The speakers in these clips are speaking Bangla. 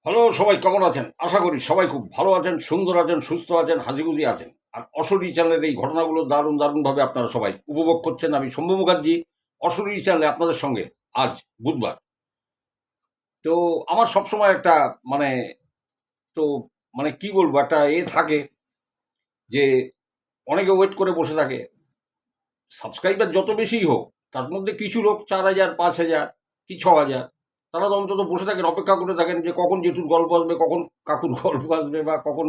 হ্যালো, সবাই কেমন আছেন? আশা করি সবাই খুব ভালো আছেন, সুন্দর আছেন, সুস্থ আছেন, হাসিখুশি আছেন। আর অশরীরী চ্যানেলের এই ঘটনাগুলো দারুণভাবে আপনারা সবাই উপভোগ করছেন। আমি শম্ভু মুখার্জি, অশরীরী চ্যানেলে আপনাদের সঙ্গে আজ বুধবার। তো আমার সবসময় একটা মানে তো মানে কি বলবো, একটা থাকে যে অনেকে ওয়েট করে বসে থাকে। সাবস্ক্রাইবার যত বেশিই হোক, তার মধ্যে কিছু লোক 4,000, 5,000 কি 6,000, তারা তো অন্তত বসে থাকেন, অপেক্ষা করে থাকেন যে কখন জেঠুর গল্প আসবে, কখন কাকুর গল্প আসবে, বা কখন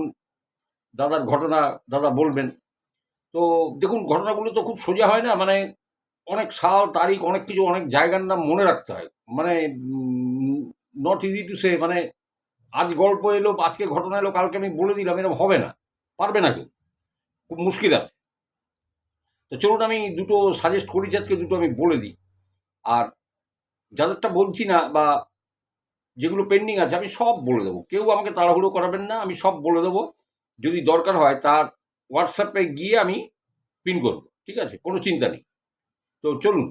দাদার ঘটনা দাদা বলবেন। তো দেখুন, ঘটনাগুলো তো খুব সোজা হয় না, মানে অনেক সাল তারিখ, অনেক কিছু, অনেক জায়গার নাম মনে রাখতে হয়। মানে নট ইজি টু সে, মানে আজ গল্প এলো, আজকে ঘটনা এলো, কালকে আমি বলে দিলাম, এরকম হবে না, পারবে না কেউ, খুব মুশকিল আছে। তো চলুন আমি দুটো সাজেস্ট করেছি, আজকে দুটো আমি বলে দিই। আর যাদেরটা বলছি না, বা যেগুলো পেন্ডিং আছে, আমি সব বলে দেবো, কেউ আমাকে তাড়াহুড়ো করাবেন না, আমি সব বলে দেবো। যদি দরকার হয় তার হোয়াটসঅ্যাপে গিয়ে আমি পিন করবো, ঠিক আছে, কোনো চিন্তা নেই। তো চলুন,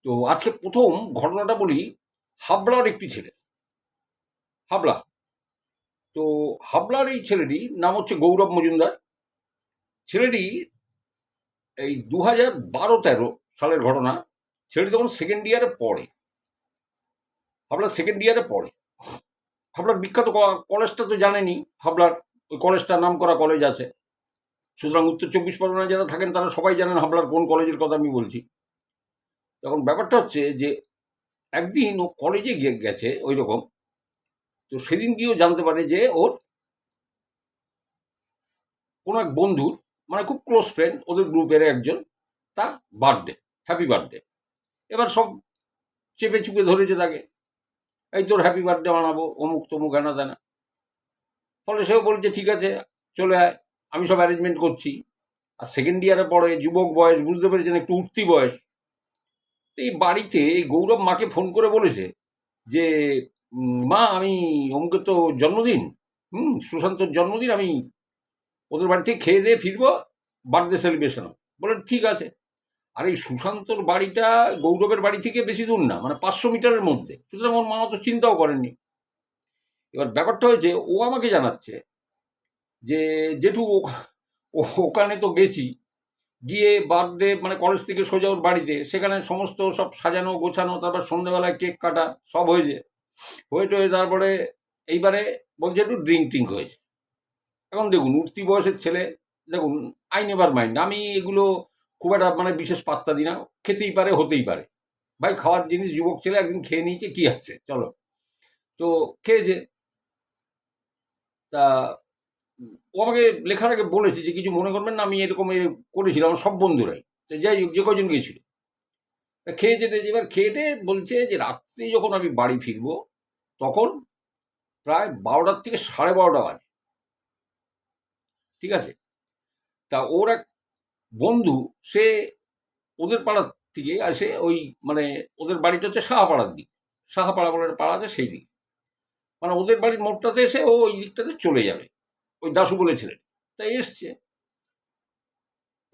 তো আজকে প্রথম ঘটনাটা বলি। হাবড়ার একটি ছেলে, হাবড়া। তো হাবড়ার এই ছেলেটি নাম হচ্ছে গৌরব মজুমদার। ছেলেটি এই 2012-13 সালের ঘটনা। ছেলেটি তখন সেকেন্ড ইয়ারে পড়ে, হাবড়ার সেকেন্ড ইয়ারে পড়ে। হাবড়ার বিখ্যাত কলেজটা তো জানেনি, হাবড়ার ওই কলেজটা নাম করা কলেজ আছে। সুতরাং উত্তর 24 পরগনায় যারা থাকেন তারা সবাই জানেন হাবড়ার কোন কলেজের কথা আমি বলছি। তখন ব্যাপারটা হচ্ছে যে একদিন ও কলেজে গেছে ওই রকম। তো সেদিন গিয়েও জানতে পারে যে ওর কোনো এক বন্ধুর, মানে খুব ক্লোজ ফ্রেন্ড ওদের গ্রুপের একজন, তার বার্থডে, হ্যাপি বার্থডে। এবার সব চেপে চুপে ধরেছে তাকে, এই তোর হ্যাপি বার্থডে বানাবো, অমুক তমুক হেনা তেনা। ফলে সেও বলছে ঠিক আছে, চলে আয়, আমি সব অ্যারেঞ্জমেন্ট করছি। আর সেকেন্ড ইয়ারে পড়ে, যুবক বয়স, বুঝতে পেরেছেন, একটু উঠতি বয়স। তো এই বাড়িতে এই গৌরব মাকে ফোন করে বলেছে যে মা, আমি অমুকের তো জন্মদিন, সুশান্তর জন্মদিন, আমি ওদের বাড়ি থেকে খেয়ে দিয়ে ফিরবো, বার্থডে সেলিব্রেশন। বলে ঠিক আছে। আর এই সুশান্তর বাড়িটা গৌরবের বাড়ি থেকে বেশি দূর না, মানে 500 মিটারের মধ্যে। সুতরাং ওর মা তো চিন্তাও করেননি। এবার ব্যাপারটা হয়েছে, ও আমাকে জানাচ্ছে যে জেঠু ওখানে তো গেছি, গিয়ে বার্থডে মানে কলেজ থেকে সোজা ওর বাড়িতে, সেখানে সমস্ত সব সাজানো গোছানো, তারপর সন্ধ্যেবেলায় কেক কাটা সব হয়েছে, হয়ে তারপরে এইবারে বলছে একটু ড্রিঙ্ক টিঙ্ক হয়েছে। এখন দেখুন, উঠতি বয়সের ছেলে, দেখুন, আই নেভার মাইন্ড, আমি এগুলো খুব একটা মানে বিশেষ পাত্তা দিই না। খেতেই পারে, হতেই পারে, ভাই খাওয়ার জিনিস, যুবক ছেলে একদিন খেয়ে নিয়েছে, কি আছে, চলো। তো খেয়েছে। তা ও আমাকে লেখার আগে বলেছে যে কিছু মনে করবেন না, আমি এরকম করেছিলাম, আমার সব বন্ধুরাই। তো যাই হোক, যে কজন গিয়েছিল, তা খেয়ে যেতে, এবার খেয়ে বলছে যে রাত্রি যখন আমি বাড়ি ফিরবো, তখন প্রায় 12টার থেকে 12:30 বাজে, ঠিক আছে। তা ওর এক বন্ধু, সে ওদের পাড়ার থেকে আসে, ওই মানে ওদের বাড়িটা হচ্ছে সাহাপাড়ার দিক, সাহাপাড়া বলে একটা পাড়া আছে সেই দিক, মানে ওদের বাড়ির মোড়টাতে এসে ও ওই দিকটাতে চলে যাবে, ওই দাশু বলে ছেলে। তাই এসছে,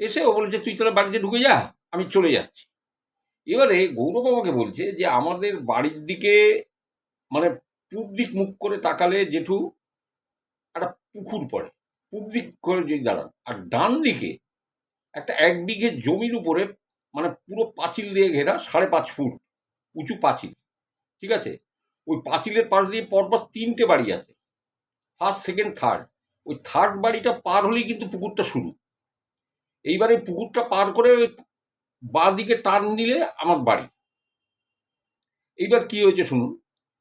এসে ও বলেছে তুই তাহলে বাড়িতে ঢুকে যা, আমি চলে যাচ্ছি। এবারে গৌরব আমাকে বলছে যে আমাদের বাড়ির দিকে, মানে পূব দিক মুখ করে তাকালে জেঠু একটা পুকুর পড়ে, পূব দিক করে যদি দাঁড়ান, আর ডান দিকে একটা 1 বিঘে জমির উপরে, মানে পুরো পাঁচিল দিয়ে ঘেরা, 5.5 ফুট উঁচু পাঁচিল, ঠিক আছে। ওই পাঁচিলের পাশ দিয়ে পরপর 3টে বাড়ি আছে, ফার্স্ট, সেকেন্ড, থার্ড। ওই থার্ড বাড়িটা পার হলেই কিন্তু পুকুরটা শুরু। এইবারে পুকুরটা পার করে ওই বাঁ দিকে টার্ন নিলে আমার বাড়ি। এইবার কি হয়েছে শুনুন।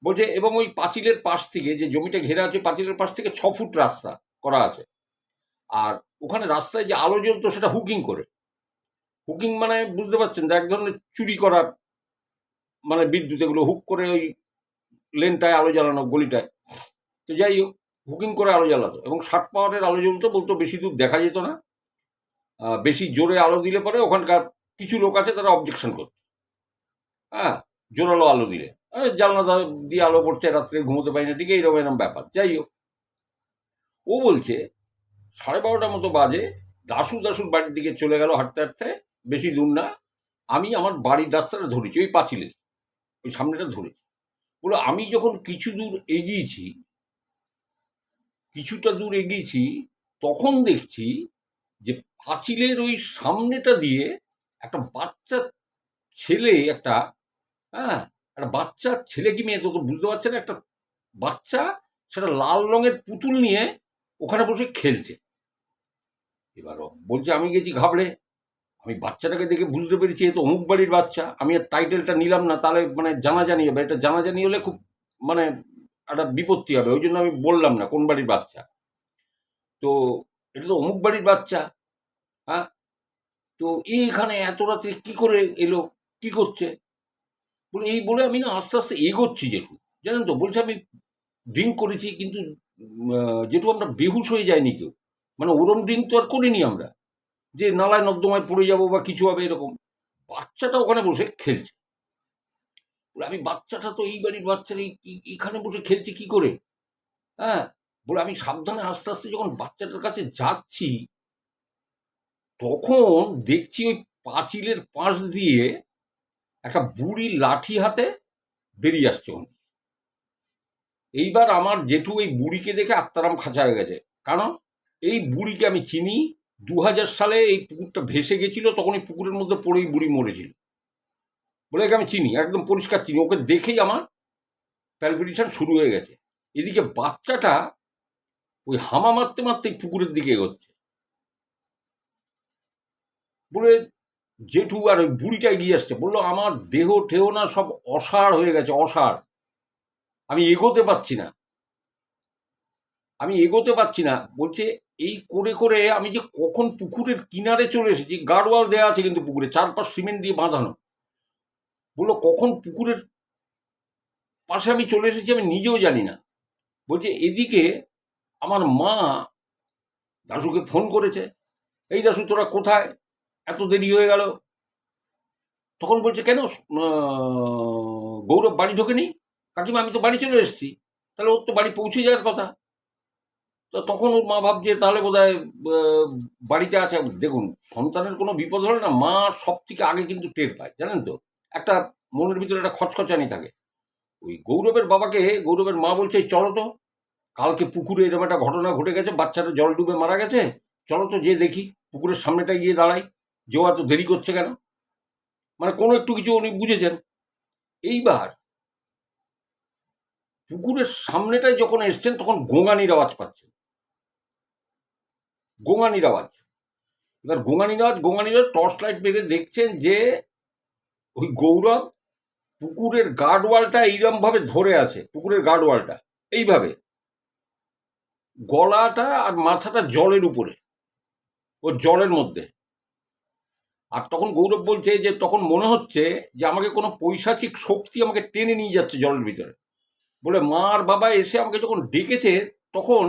বলছে এবং ওই পাঁচিলের পাশ থেকে, যে জমিটা ঘেরা আছে, পাঁচিলের পাশ থেকে 6 ফুট রাস্তা করা আছে। আর ওখানে রাস্তায় যে আলো জ্বলতো সেটা হুকিং করে, হুকিং মানে বুঝতে পারছেন, এক ধরনের চুরি করার, মানে বিদ্যুৎ, এগুলো হুক করে ওই লেনটায় আলো জ্বালানো, গলিটায়। তো যাই হোক, হুকিং করে আলো জ্বালাতো, এবং 60 পাওয়ারের আলো জ্বলতো, বলতো বেশি দূর দেখা যেত না। বেশি জোরে আলো দিলে পরে ওখানকার কিছু লোক আছে তারা অবজেকশন করতো। হ্যাঁ, জোরালো আলো দিলে, জানলা দিয়ে আলো পড়ছে, রাত্রে ঘুমোতে পারি না, ঠিক এইরকম এরকম ব্যাপার। যাই হোক, ও বলছে 12:30 মতো বাজে, দাশুর বাড়ির দিকে চলে গেল হাঁটতে হাঁটতে, বেশি দূর না। আমি আমার বাড়ির রাস্তাটা ধরেছি, ওই পাঁচিলের ওই সামনেটা ধরেছি। বলে আমি যখন কিছুটা দূর এগিয়েছি, তখন দেখছি যে পাঁচিলের ওই সামনেটা দিয়ে একটা বাচ্চা ছেলে, হ্যাঁ, একটা বাচ্চা ছেলে কি মেয়ে তো বুঝতে পারছে না, একটা বাচ্চা সেটা লাল রঙের পুতুল নিয়ে ওখানে বসে খেলছে। এবার বলছে আমি গেছি ঘাবড়ে, আমি বাচ্চাটাকে দেখে বুঝতে পেরেছি এ তো অমুক বাড়ির বাচ্চা। আমি আর টাইটেলটা নিলাম না, তাহলে মানে জানাজানি হবে, এটা জানাজানি হলে খুব মানে একটা বিপত্তি হবে, ওই জন্য আমি বললাম না কোন বাড়ির বাচ্চা। তো এটা তো অমুক বাড়ির বাচ্চা। হ্যাঁ, তো এখানে এত রাত্রে কি করে এলো, কি করছে? বলে এই বলে আমি না আস্তে আস্তে এগোচ্ছি জেঠু, জানেন তো, বলছে আমি ড্রিঙ্ক করেছি, কিন্তু জেঠু আমরা বেহুশ হয়ে যায়নি কেউ, মানে ওরম ড্রিঙ্ক তো আর করিনি আমরা যে নালায় নর্দমায় পড়ে যাবো বা কিছু হবে এরকম। বাচ্চাটা ওখানে বসে খেলছে। বলে আমি বাচ্চাটা তো এই বাড়ির বাচ্চা, এখানে বসে খেলছে কি করে? হ্যাঁ, বলে আমি সাবধানে আস্তে আস্তে যখন বাচ্চাটার কাছে যাচ্ছি, তখন দেখছি ওই পাঁচিলের পাশ দিয়ে একটা বুড়ি লাঠি হাতে বেরিয়ে আসছে। এইবার আমার জেঠু এই বুড়িকে দেখে আত্মারাম খাঁচা হয়ে গেছে, কারণ এই বুড়িকে আমি চিনি। 2000 সালে এই পুকুরটা ভেসে গেছিল, তখন এই পুকুরের মধ্যে পড়েই বুড়ি মরেছিল বলে একে আমি চিনি, একদম পরিষ্কার চিনি। ওকে দেখেই আমার প্যালপিটেশন শুরু হয়ে গেছে। এদিকে বাচ্চাটা ওই হামা মারতে মারতে পুকুরের দিকে এগোচ্ছে। বলে জেঠু আর ওই বুড়িটা এগিয়ে আসছে, বললো আমার দেহ ঠেহ না সব অসাড় হয়ে গেছে, অসাড়। আমি এগোতে পারছি না। বলছে এই করে করে আমি যে কখন পুকুরের কিনারে চলে এসেছি, গার্ডওয়াল দেওয়া আছে কিন্তু পুকুরে, চারপাশ সিমেন্ট দিয়ে বাঁধানো। বললো কখন পুকুরের পাশে আমি চলে এসেছি আমি নিজেও জানি না। বলছে এদিকে আমার মা দাশুকে ফোন করেছে, এই দাশু তোরা কোথায়, এত দেরি হয়ে গেল। তখন বলছে কেন, গৌরব বাড়ি ঢোকেনি? কাকিমা আমি তো বাড়ি চলে এসেছি। তাহলে ওর তো বাড়ি পৌঁছে যাওয়ার কথা। তো তখন ওর মা ভাবছে তাহলে বোধহয় বাড়িতে আছে। দেখুন, সন্তানের কোনো বিপদ হলে না মা সব থেকে আগে কিন্তু টের পায়, জানেন তো, একটা মনের ভিতরে একটা খচখচানি থাকে। ওই গৌরবের মা বলছে চলো তো, কালকে পুকুরে এরকম একটা ঘটনা ঘটে গেছে, বাচ্চাটা জল ডুবে মারা গেছে, চলো তো যে দেখি, পুকুরের সামনেটায় গিয়ে দাঁড়াই, যে এত দেরি করছে কেন। মানে কোনো একটু কিছু উনি বুঝেছেন। এইবার পুকুরের সামনেটায় যখন এসছেন, তখন গোঙানির আওয়াজ পাচ্ছেন, গোঙানির আওয়াজ। এবার গোঙানির আওয়াজ টর্চ লাইট মেরে দেখছেন যে ওই গৌরব পুকুরের গার্ডওয়ালটা এইরকম ভাবে ধরে আছে, পুকুরের গার্ডওয়ালটা এইভাবে, গলাটা আর মাথাটা জলের উপরে, ও জলের মধ্যে। আর তখন গৌরব বলছে যে তখন মনে হচ্ছে যে আমাকে কোনো পৈশাচিক শক্তি আমাকে টেনে নিয়ে যাচ্ছে জলের ভিতরে। বলে মা আর বাবা এসে আমাকে যখন ডেকেছে, তখন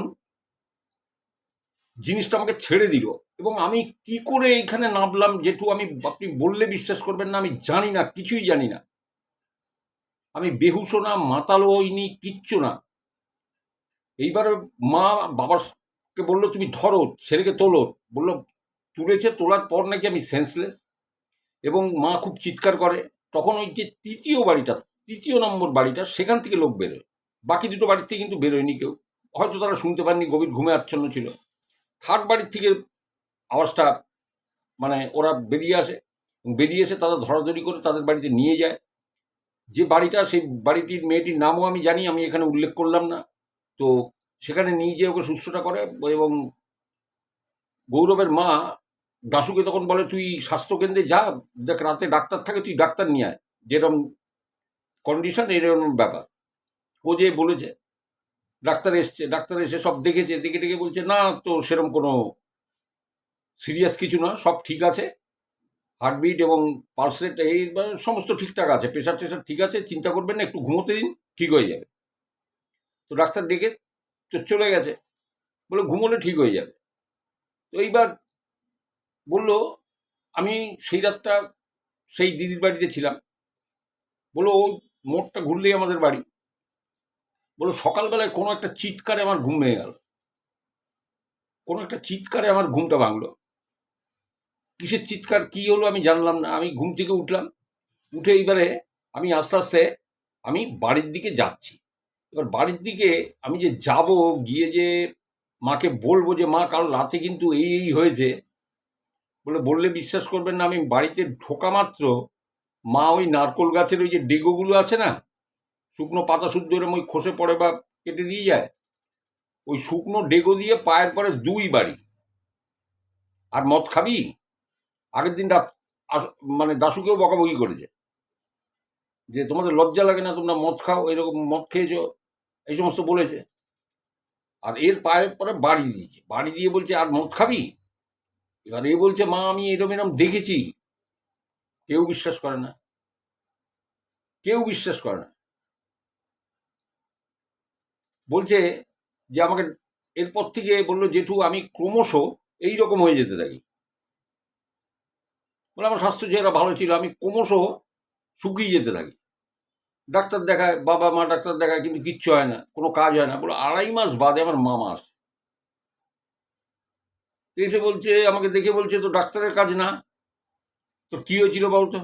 জিনিসটা আমাকে ছেড়ে দিল, এবং আমি কি করে এইখানে নামলাম জেঠু, আপনি বললে বিশ্বাস করবেন না, আমি জানি না, কিছুই জানি না। আমি বেহুশও না, মাতালও হইনি, কিচ্ছু না। এইবার মা বাবাকে বললো তুমি ধরো ছেলেকে, তোলো। বললো তুলেছে, তোলার পর নাকি আমি সেন্সলেস, এবং মা খুব চিৎকার করে। তখন ওই যে তৃতীয় নম্বর বাড়িটা, সেখান থেকে লোক বেরোয়। বাকি দুটো বাড়ির থেকে কিন্তু বেরোয়নি কেউ, হয়তো তারা শুনতে পাননি, গভীর ঘুমে আচ্ছন্ন ছিল। থার্ড বাড়ির থেকে আওয়াজটা, মানে ওরা বেরিয়ে এসে তারা ধরাধরি করে তাদের বাড়িতে নিয়ে যায়। যে বাড়িটা, সেই বাড়িটির মেয়েটির নামও আমি জানি, আমি এখানে উল্লেখ করলাম না। তো সেখানে নিয়ে যেয়ে ওকে শুশ্রূষা করে, এবং গৌরবের মা দাশুকে তখন বলে তুই স্বাস্থ্যকেন্দ্রে যা, দেখ রাতে ডাক্তার থাকে, তুই ডাক্তার নিয়ে আয়, যেরকম কন্ডিশন এরকম ব্যাপার। ও যে বলেছে, ডাক্তার এসে সব দেখেছে, দেখে বলছে না তো সেরকম কোনো সিরিয়াস কিছু না, সব ঠিক আছে, হার্টবিট এবং পালস রেট এই সমস্ত ঠিকঠাক আছে, প্রেশার টেশার ঠিক আছে, চিন্তা করবেন না, একটু ঘুমোতে দিন, ঠিক হয়ে যাবে। তো ডাক্তার ডেকে চলে গেছে, বলে ঘুমোলে ঠিক হয়ে যাবে। তো এইবার বলল আমি সেই রাতটা সেই দিদির বাড়িতে ছিলাম। বললো ওই মোড়টা ঘুরলেই আমাদের বাড়ি। বললো সকালবেলায় কোনো একটা চিৎকারে আমার ঘুম ভেঙে গেল, কোনো একটা চিৎকারে আমার ঘুমটা ভাঙলো। কিসের চিৎকার, কি হলো আমি জানলাম না। আমি ঘুম থেকে উঠলাম, উঠে এইবারে আমি আস্তে আস্তে আমি বাড়ির দিকে যাচ্ছি। এবার বাড়ির দিকে আমি যে যাব, গিয়ে যে মাকে বলবো যে মা কাল রাতে কিন্তু এই হয়েছে, বললে বিশ্বাস করবেন না, আমি বাড়িতে ঢোকা মাত্র মা ওই নারকোল গাছের ওই যে ডেগোগুলো আছে না, শুকনো পাতা শুদ্ধ এরম ওই খসে পড়ে বা কেটে দিয়ে যায়, ওই শুকনো ডেগো দিয়ে পায়ের পরে 2 বাড়ি। আর মদ খাবি? আগের দিন রাত মানে দাশুকেও বকাবকি করেছে যে তোমাদের লজ্জা লাগে না, তোমরা মদ খাও, এরকম মদ খেয়েছো, এই সমস্ত বলেছে। আর এর পায়ের পরে বাড়ি দিয়েছে, বাড়ি দিয়ে বলছে আর মদ খাবি? এবার এ বলছে মা আমি এরম এরম দেখেছি। কেউ বিশ্বাস করে না, কেউ বিশ্বাস করে না। বলছে যে আমাকে এরপর থেকে বললো জেঠু আমি ক্রমশ এইরকম হয়ে যেতে থাকি। বলে আমার স্বাস্থ্য চেহারা ভালো ছিল, আমি ক্রমশ শুকিয়ে যেতে থাকি। ডাক্তার দেখায়, বাবা মা ডাক্তার দেখায়, কিন্তু কিচ্ছু হয় না, কোনো কাজ হয় না। বলে 2.5 মাস বাদে আমার মামা আসে, তো এসে বলছে, আমাকে দেখে বলছে তো ডাক্তারের কাজ না, তো কি হয়েছিল বলতো?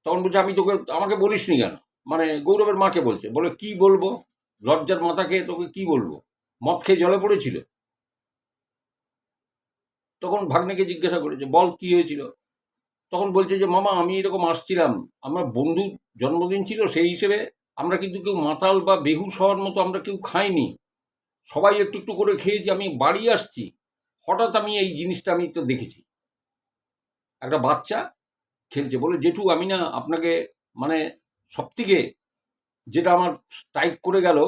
তখন বলছে আমি তোকে, আমাকে বলিসনি কেন, মানে গৌরবের মাকে বলছে। বলে কি বলবো, লজ্জার মাথা খেয়ে তোকে কি বলবো, মদ খেয়ে জলে পড়েছিল। তখন ভাগ্নেকে জিজ্ঞাসা করেছে বল কি হয়েছিল। তখন বলছে যে মামা আমি এরকম আসছিলাম, আমার বন্ধুর জন্মদিন ছিল, সেই হিসেবে আমরা কিন্তু কেউ মাতাল বা বেহুশ হওয়ার মতো আমরা কেউ খাইনি, সবাই একটু একটু করে খেয়েছি। আমি বাড়ি আসছি, হঠাৎ আমি এই জিনিসটা আমি তো দেখেছি, একটা বাচ্চা খেলছে। বলে জেঠু আমি না আপনাকে, মানে সবথেকে যেটা আমার টাইট করে গেল,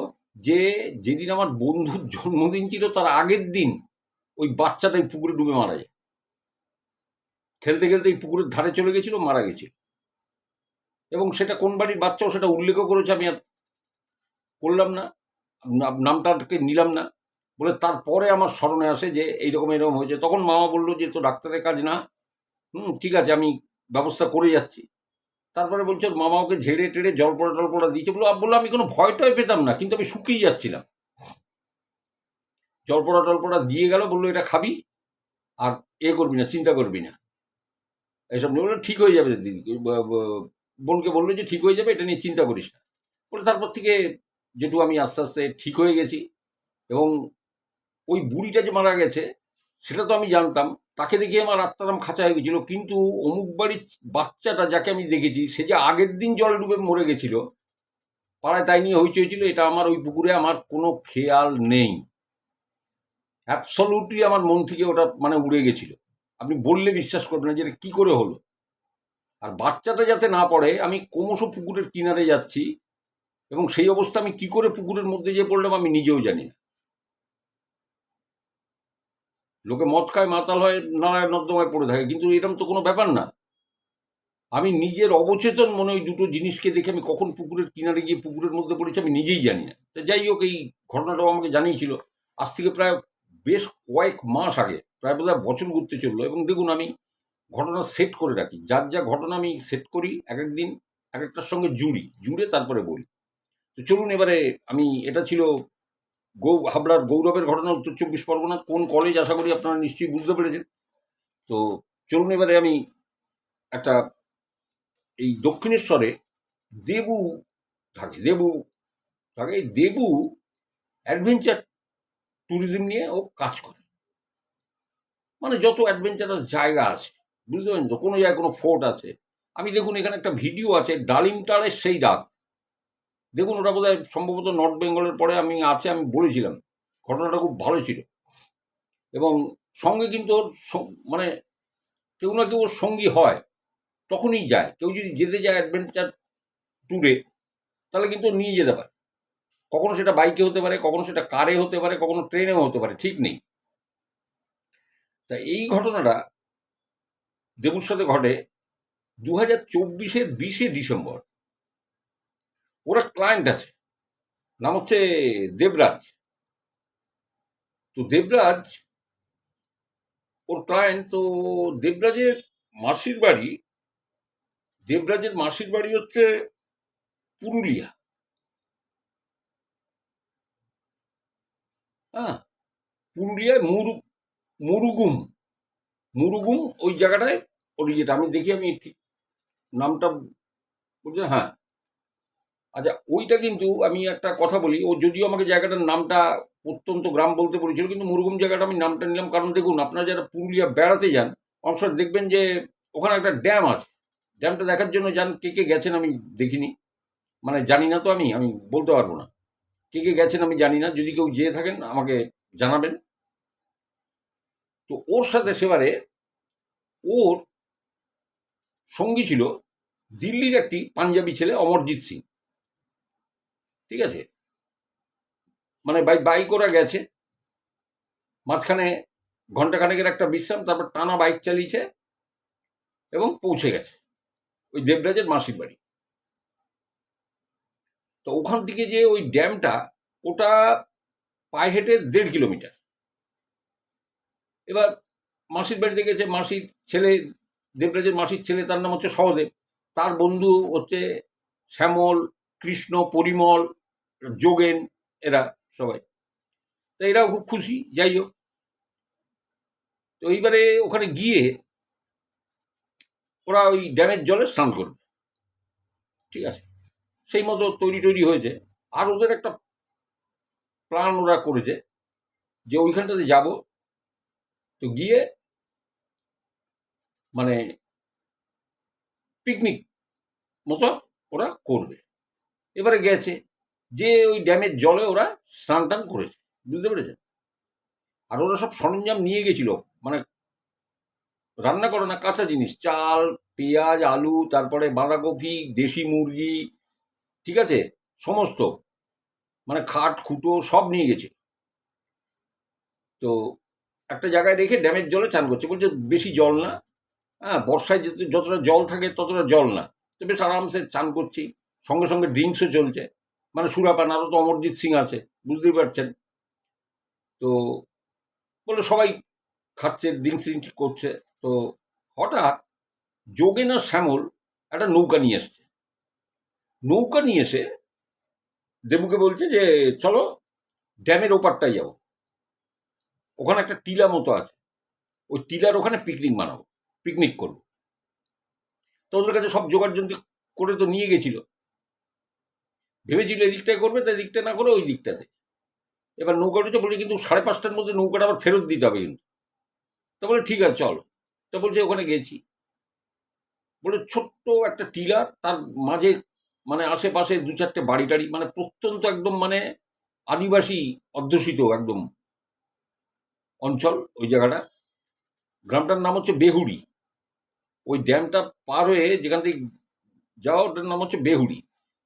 যে যেদিন আমার বন্ধুর জন্মদিন ছিল তার আগের দিন ওই বাচ্চাটাই পুকুরে ডুবে মারা যায়। খেলতে খেলতে এই পুকুরের ধারে চলে গেছিল, মারা গেছিল। এবং সেটা কোন বাড়ির বাচ্চাও সেটা উল্লেখও করেছে, আমি আর করলাম না, নামটাকে নিলাম না। বলে তারপরে আমার স্মরণে আসে যে এইরকম এরকম হয়েছে। তখন মামা বললো যে তো ডাক্তারের কাজ না, ঠিক আছে আমি ব্যবস্থা করে যাচ্ছি। তারপরে বলছে ওর মামা ওকে ঝেড়ে টেড়ে জলপড়া টলপড়া দিয়েছে। বললো আমি কোনো ভয় টয় পেতাম না, কিন্তু আমি শুকিয়ে যাচ্ছিলাম। জলপড়া টলপড়া দিয়ে গেল, বললো এটা খাবি আর এ করবি না, চিন্তা করবি না, এসব নিয়ে। বললো ঠিক হয়ে যাবে দিদি, বোনকে বললো যে ঠিক হয়ে যাবে, এটা নিয়ে চিন্তা করিস না। বলে তারপর থেকে যেটু আমি আস্তে আস্তে ঠিক হয়ে গেছি। এবং ওই বুড়িটা যে মারা গেছে সেটা তো আমি জানতাম, তাকে দেখে আমার আত্মারাম খাঁচা হয়ে গেছিল। কিন্তু অমুক বাড়ির বাচ্চাটা যাকে আমি দেখেছি, সে যে আগের দিন জলে ডুবে মরে গেছিল, পাড়ায় তাই নিয়ে হইচই হয়েছিল, এটা আমার ওই পুকুরে আমার কোনো খেয়াল নেই। অ্যাবসলিউটলি আমার মন থেকে ওটা মানে উড়ে গেছিল। আপনি বললে বিশ্বাস করবেন না যে এটা কী করে হলো। আর বাচ্চাটা যাতে না পড়ে, আমি ক্রমশ পুকুরের কিনারে যাচ্ছি, এবং সেই অবস্থা আমি কি করে পুকুরের মধ্যে যেয়ে পড়লাম আমি নিজেও জানি না। লোকে মদ খায়, মাতাল হয়, নারায়ণ নর্দমায় পড়ে থাকে, কিন্তু এরকম তো কোনো ব্যাপার না। আমি নিজের অবচেতন মনে ওই দুটো জিনিসকে দেখে আমি কখন পুকুরের কিনারে গিয়ে পুকুরের মধ্যে পড়েছি আমি নিজেই জানি না। তো যাই হোক, এই ঘটনাটাও আমাকে জানিয়েছিল আজ থেকে প্রায় বেশ কয়েক মাস আগে, প্রায় বোধহয় বছর ঘুরতে চললো। এবং দেখুন আমি ঘটনা সেট করে রাখি, যার যা ঘটনা আমি সেট করি, এক একদিন এক একটার সঙ্গে জুড়ে তারপরে বলি। তো চলুন এবারে, আমি এটা ছিল হাবড়ার গৌরবের ঘটনা, উত্তর 24 পরগনা, কোন কলেজ আশা করি আপনারা নিশ্চয়ই বুঝতে পেরেছেন। তো চলুন এবারে আমি একটা, এই দক্ষিণেশ্বরে দেবু থাকে এই দেবু অ্যাডভেঞ্চার ট্যুরিজম নিয়ে ও কাজ করে। মানে যত অ্যাডভেঞ্চারাস জায়গা আছে, বুঝতে পারেন তো, কোনো জায়গায় কোনো ফোর্ট আছে। আমি দেখুন এখানে একটা ভিডিও আছে, ডালিমটাড়ের সেই রাত, দেখুন ওটা বোধহয় সম্ভবত নর্থ বেঙ্গলের পরে আমি আমি বলেছিলাম, ঘটনাটা খুব ভালো ছিল। এবং সঙ্গে কিন্তু ওর মানে কেউ না কেউ ওর সঙ্গী হয়, তখনই যায়। কেউ যদি যেতে যায় অ্যাডভেঞ্চার ট্যুরে, তাহলে কিন্তু ও নিয়ে যেতে পারে। কখনো সেটা বাইকে হতে পারে, কখনো সেটা কারে হতে পারে, কখনো ট্রেনেও হতে পারে, ঠিক নেই। তা এই ঘটনাটা দেবুর সাথে ঘটে 2024-এর 20শে ডিসেম্বর। ওরা ক্লায়েন্ট আছে, নাম হচ্ছে দেবরাজ। তো দেবরাজ ওর ক্লায়েন্ট। তো দেবরাজের মাসির বাড়ি, দেবরাজের মাসির বাড়ি হচ্ছে পুরুলিয়া। হ্যাঁ, পুরুলিয়ায় মুরুগুম, মুরুগুম ওই জায়গাটায় ওর ইয়েটা আমি দেখি, আমি ঠিক নামটা বলছি, হ্যাঁ। আচ্ছা, ওইটা কিন্তু আমি একটা কথা বলি, ও যদিও আমাকে জায়গাটার নামটা প্রত্যন্ত গ্রাম বলতে বলেছিল, কিন্তু মুরুগুম জায়গাটা আমি নামটা নিলাম কারণ দেখুন, আপনারা যারা পুরুলিয়া বেড়াতে যান অনেক সময় দেখবেন যে ওখানে একটা ড্যাম আছে। ড্যামটা দেখার জন্য যান, কে কে গেছেন আমি দেখিনি, মানে জানি না, তো আমি বলতে পারবো না কে কে গেছেন, আমি জানি না। যদি কেউ যেয়ে থাকেন আমাকে জানাবেন। তো ওর সাথে সেবারে ওর সঙ্গী ছিল দিল্লির একটি পাঞ্জাবি ছেলে অমরজিৎ সিং। ঠিক আছে, মানে বাইক ওরা গেছে, মাঝখানে ঘন্টাখানেকের একটা বিশ্রাম, তারপর টানা বাইক চালিয়েছে এবং পৌঁছে গেছে ওই দেবরাজের মাসির বাড়ি। তো ওখান থেকে যে ওই ড্যামটা, ওটা পায়ে হেঁটে 1.5 কিলোমিটার। এবার মাসির বাড়িতে গেছে, মাসির ছেলে, দেবরাজের মাসির ছেলে, তার নাম হচ্ছে সহদেব, তার বন্ধু হচ্ছে শ্যামল, কৃষ্ণ, পরিমল, যোগেন, এরা সবাই। তো এরাও খুব খুশি। যাই হোক, তো এইবারে ওখানে গিয়ে ওরা ওই ড্যামের জলে স্নান করবে। ঠিক আছে, সেই মতো তৈরি হয়েছে। আর ওদের একটা প্ল্যান ওরা করেছে যে ওইখানটাতে যাব, তো গিয়ে মানে পিকনিক মতো ওরা করবে। এবারে গেছে যে ওই ড্যামের জলে ওরা স্নান টান করেছে, বুঝতে পেরেছেন? আর ওরা সব সরঞ্জাম নিয়ে গেছিল, মানে রান্না করে না, কাঁচা জিনিস, চাল, পেঁয়াজ, আলু, তারপরে বাঁধাকপি, দেশি মুরগি, ঠিক আছে, সমস্ত, মানে খাট খুঁটো সব নিয়ে গেছে। তো একটা জায়গায় রেখে ড্যামের জলে চান করছে, বলছে বেশি জল না, হ্যাঁ, বর্ষায় যতটা জল থাকে ততটা জল না। তো বেশ আরামসে চান করছি, সঙ্গে সঙ্গে ড্রিঙ্কসও চলছে, মানে সুরাপান, আরও তো অমরজিৎ সিং আছে, বুঝতেই পারছেন। তো বলে সবাই খাচ্ছে, ড্রিঙ্কস করছে। তো হঠাৎ যোগেন আর শ্যামল একটা নৌকা নিয়ে এসছে। নৌকা নিয়ে এসে দেবুকে বলছে যে চলো ড্যামের ওপারটায় যাবো, ওখানে একটা টিলা মতো আছে, ওই টিলার ওখানে পিকনিক করবো। তো ওদের কাছে সব জোগাড় যন্ত্র করে তো নিয়ে গেছিল, ভেবেছিল এদিকটায় করবে, তাই দিকটা না করে ওই দিকটাতে। এবার নৌকাটা তো বলছে কিন্তু 5:30টার মধ্যে নৌকাটা আবার ফেরত দিতে হবে কিন্তু। তা বলে ঠিক আছে চলো। তা বলছে ওখানে গেছি, বলে ছোট্ট একটা টিলা, তার মাঝে মানে আশেপাশে 2-4টে বাড়ি টাড়ি, মানে প্রত্যন্ত একদম, মানে আদিবাসী অধ্যুষিত একদম অঞ্চল ওই জায়গাটা। গ্রামটার নাম হচ্ছে বেহুড়ি। ওই ড্যামটা পার হয়ে যেখান থেকে যাওয়া, ওটার নাম হচ্ছে বেহুড়ি।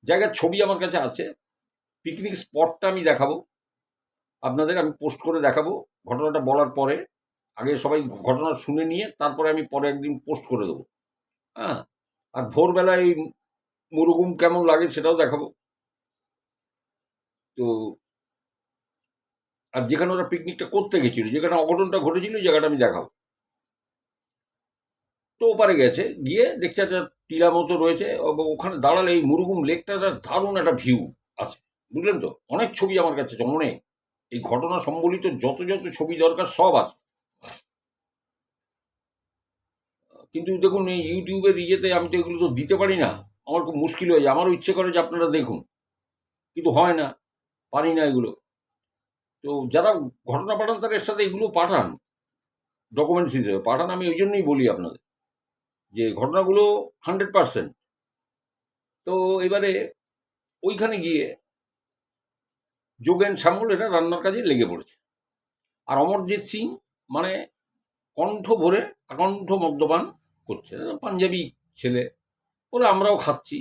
জায়গার ছবি আমার কাছে আছে, পিকনিক স্পটটা আমি দেখাবো আপনাদের, আমি পোস্ট করে দেখাবো ঘটনাটা বলার পরে। আগে সবাই ঘটনা শুনে নিয়ে তারপরে আমি পরে একদিন পোস্ট করে দেবো। হ্যাঁ, আর ভোরবেলায় মুরুগুম কেমন লাগে সেটাও দেখাবো। তো আর যেখানে ওরা পিকনিকটা করতে গেছিল, যেখানে অঘটনটা ঘটেছিল, ওই জায়গাটা আমি দেখাবো। তো ওপারে গেছে, গিয়ে দেখছে একটা টিলা মতো রয়েছে, ওখানে দাঁড়ালে এই মুরুগুম লেকটা দারুণ একটা ভিউ আছে, বুঝলেন তো? অনেক ছবি আমার কাছে আছে, অনেক, এই ঘটনা সম্বলিত যত যত ছবি দরকার সব আছে। কিন্তু দেখুন, এই ইউটিউবের ইয়েতে আমি তো এগুলো তো দিতে পারি না, আমার খুব মুশকিল হয়ে যায়। আমারও ইচ্ছে করে যে আপনারা দেখুন, কিন্তু হয় না, পারি না এগুলো। তো যারা ঘটনা পাঠান তারা এর সাথে এগুলো পাঠান, ডকুমেন্টস হিসেবে পাঠান। আমি ওই জন্যই বলি আপনাদের যে ঘটনাগুলো 100%। তো এবারে ওইখানে গিয়ে যোগেন, শ্যামল এরা রান্নার কাজে লেগে পড়েছে। আর অমরজিৎ সিং মানে কণ্ঠ ভরে আকণ্ঠ মদ্যপান করছে, পাঞ্জাবি ছেলে, বলে আমরাও খাচ্ছি,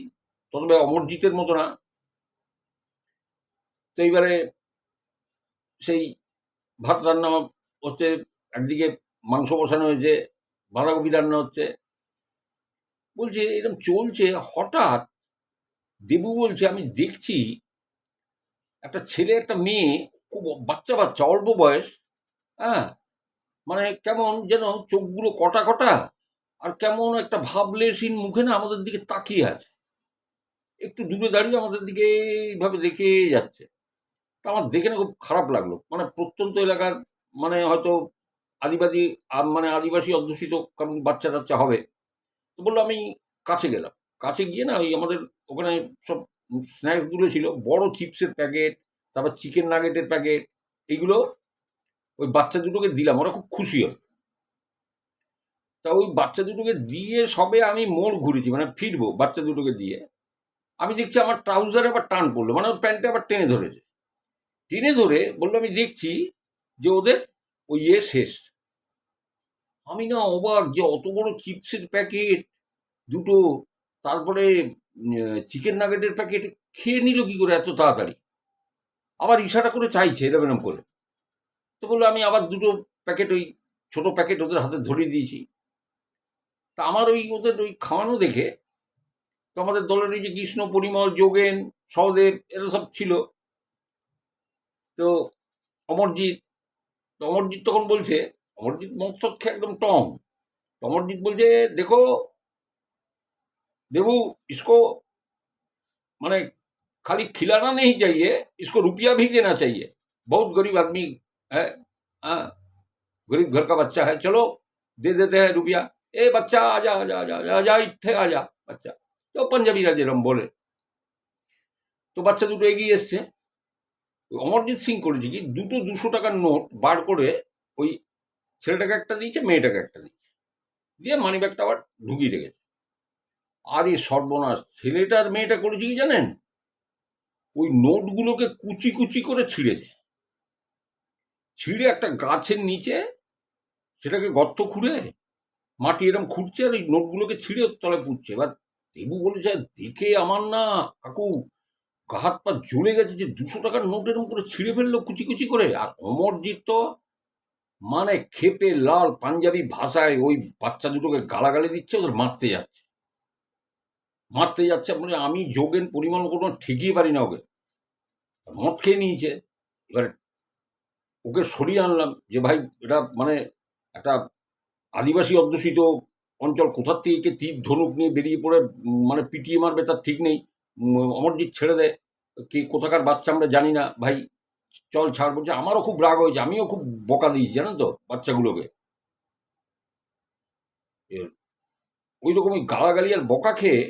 তবে অমরজিতের মতো না। তো এইবারে সেই ভাত রান্না হচ্ছে, একদিকে মাংস বসানো হয়েছে, বাঁধাকপি রান্না হচ্ছে, বলছে এরকম চলছে। হঠাৎ দেবু বলছে আমি দেখছি একটা ছেলে একটা মেয়ে, খুব বাচ্চা বাচ্চা, অল্প বয়স, হ্যাঁ, মানে কেমন যেন চোখগুলো কটা কটা, আর কেমন একটা ভাবলেশীন মুখে না আমাদের দিকে তাকিয়ে আছে, একটু দূরে দাঁড়িয়ে আমাদের দিকে এইভাবে দেখে যাচ্ছে। তা আমার দেখে না খুব খারাপ লাগলো, মানে প্রত্যন্ত এলাকার, মানে হয়তো আদিবাসী, মানে আদিবাসী অধ্যুষিত কারণ বাচ্চা টাচ্চা হবে। তো বললো, আমি কাছে গেলাম, কাছে গিয়ে না ওই আমাদের ওখানে সব স্ন্যাক্সগুলো ছিল, বড় চিপসের প্যাকেট, তারপর চিকেন নাগেটের প্যাকেট, এইগুলো ওই বাচ্চা দুটোকে দিলাম, ওরা খুব খুশি হল। তা ওই বাচ্চা দুটোকে দিয়ে সবে আমি মোড় ঘুরেছি, মানে ফিরবো বাচ্চা দুটোকে দিয়ে, আমি দেখছি আমার ট্রাউজারে আবার টান পড়লো, মানে ওর প্যান্টে আবার টেনে ধরেছে। টেনে ধরে বললো, আমি দেখছি যে ওদের ওই শেষ। আমি না অবাক, যে অত বড় চিপসের প্যাকেট দুটো, তারপরে চিকেন নাগেটের প্যাকেট খেয়ে নিল কি করে এত তাড়াতাড়ি। আবার ইশারা করে চাইছে এরম এরম করে। তো বললো, আমি আবার দুটো প্যাকেট, ওই ছোট প্যাকেট ওদের হাতে ধরিয়ে দিয়েছি। তা আমার ওদের ওই খাওয়ানো দেখে, তো আমাদের দলের এই যে কৃষ্ণ, পরিমল, যোগেন, সহদেব, এরা সব ছিল। তো অমরজিৎ, অমরজিৎ তখন বলছে, অমরজিৎ মদ খেয়ে একদম টং। অমরজিৎ বলছে, দেখো देबू, इसको माने खाली खिलाना नहीं चाहिए, इसको रुपया भी देना चाहिए, बहुत गरीब आदमी है, हाँ, गरीब घर का बच्चा है, चलो दे देते हैं रुपया। ए बच्चा आजा आजा आजा आजा इत्थे आजा बच्चा, तो पंजाबीरा जेरम बोले। তো বাচ্চা দুটো এগিয়ে এসছে। অমরজিৎ সিং করেছে কি, দুটো 200 টাকার নোট বার করে ওই ছেলেটাকে একটা দিয়েছে, মেয়েটাকে একটা দিয়েছে, দিয়ে মানি ব্যাগটা আবার ঢুকিয়ে রেখেছে। আরে সর্বনাশ, ছেলেটার মেয়েটা করেছে কি জানেন, ওই নোটগুলোকে কুচি কুচি করে ছিঁড়েছে, ছিঁড়ে একটা গাছের নিচে সেটাকে গর্ত খুঁড়ে মাটি এরম খুঁড়ছে, আর ওই নোটগুলোকে ছিঁড়ে তলে পুঁতছে। এবার দেবু বলেছে, দেখে আমার না কাকু গা হাত পা জ্বলে গেছে, যে 200 টাকার নোট এরম করে ছিঁড়ে ফেললো কুচি কুচি করে। আর অমরজিৎ তো মানে খেপে লাল, পাঞ্জাবি ভাষায় ওই বাচ্চা দুটোকে গালাগালি দিচ্ছে, ওদের মারতে যাচ্ছে মারতে যাচ্ছে। মানে আমি যোগেন, পরিমাণ কোনো ঠেকিয়ে পারি না, ওকে মদ খেয়ে নিয়েছে। এবার ওকে সরিয়ে আনলাম, যে ভাই এটা মানে একটা আদিবাসী অধ্যুষিত অঞ্চল, কোথার থেকে তীর ধনুক নিয়ে বেরিয়ে পড়ে মানে পিটিয়ে মারবে তার ঠিক নেই। অমরজিৎ ছেড়ে দেয়, কে কোথাকার বাচ্চা আমরা জানি না, ভাই চল ছাড়। বলছে, আমারও খুব রাগ হয়েছে, আমিও খুব বকা দিয়েছি জানেন তো বাচ্চাগুলোকে। ওই রকমই গালাগালি আর বকা খেয়ে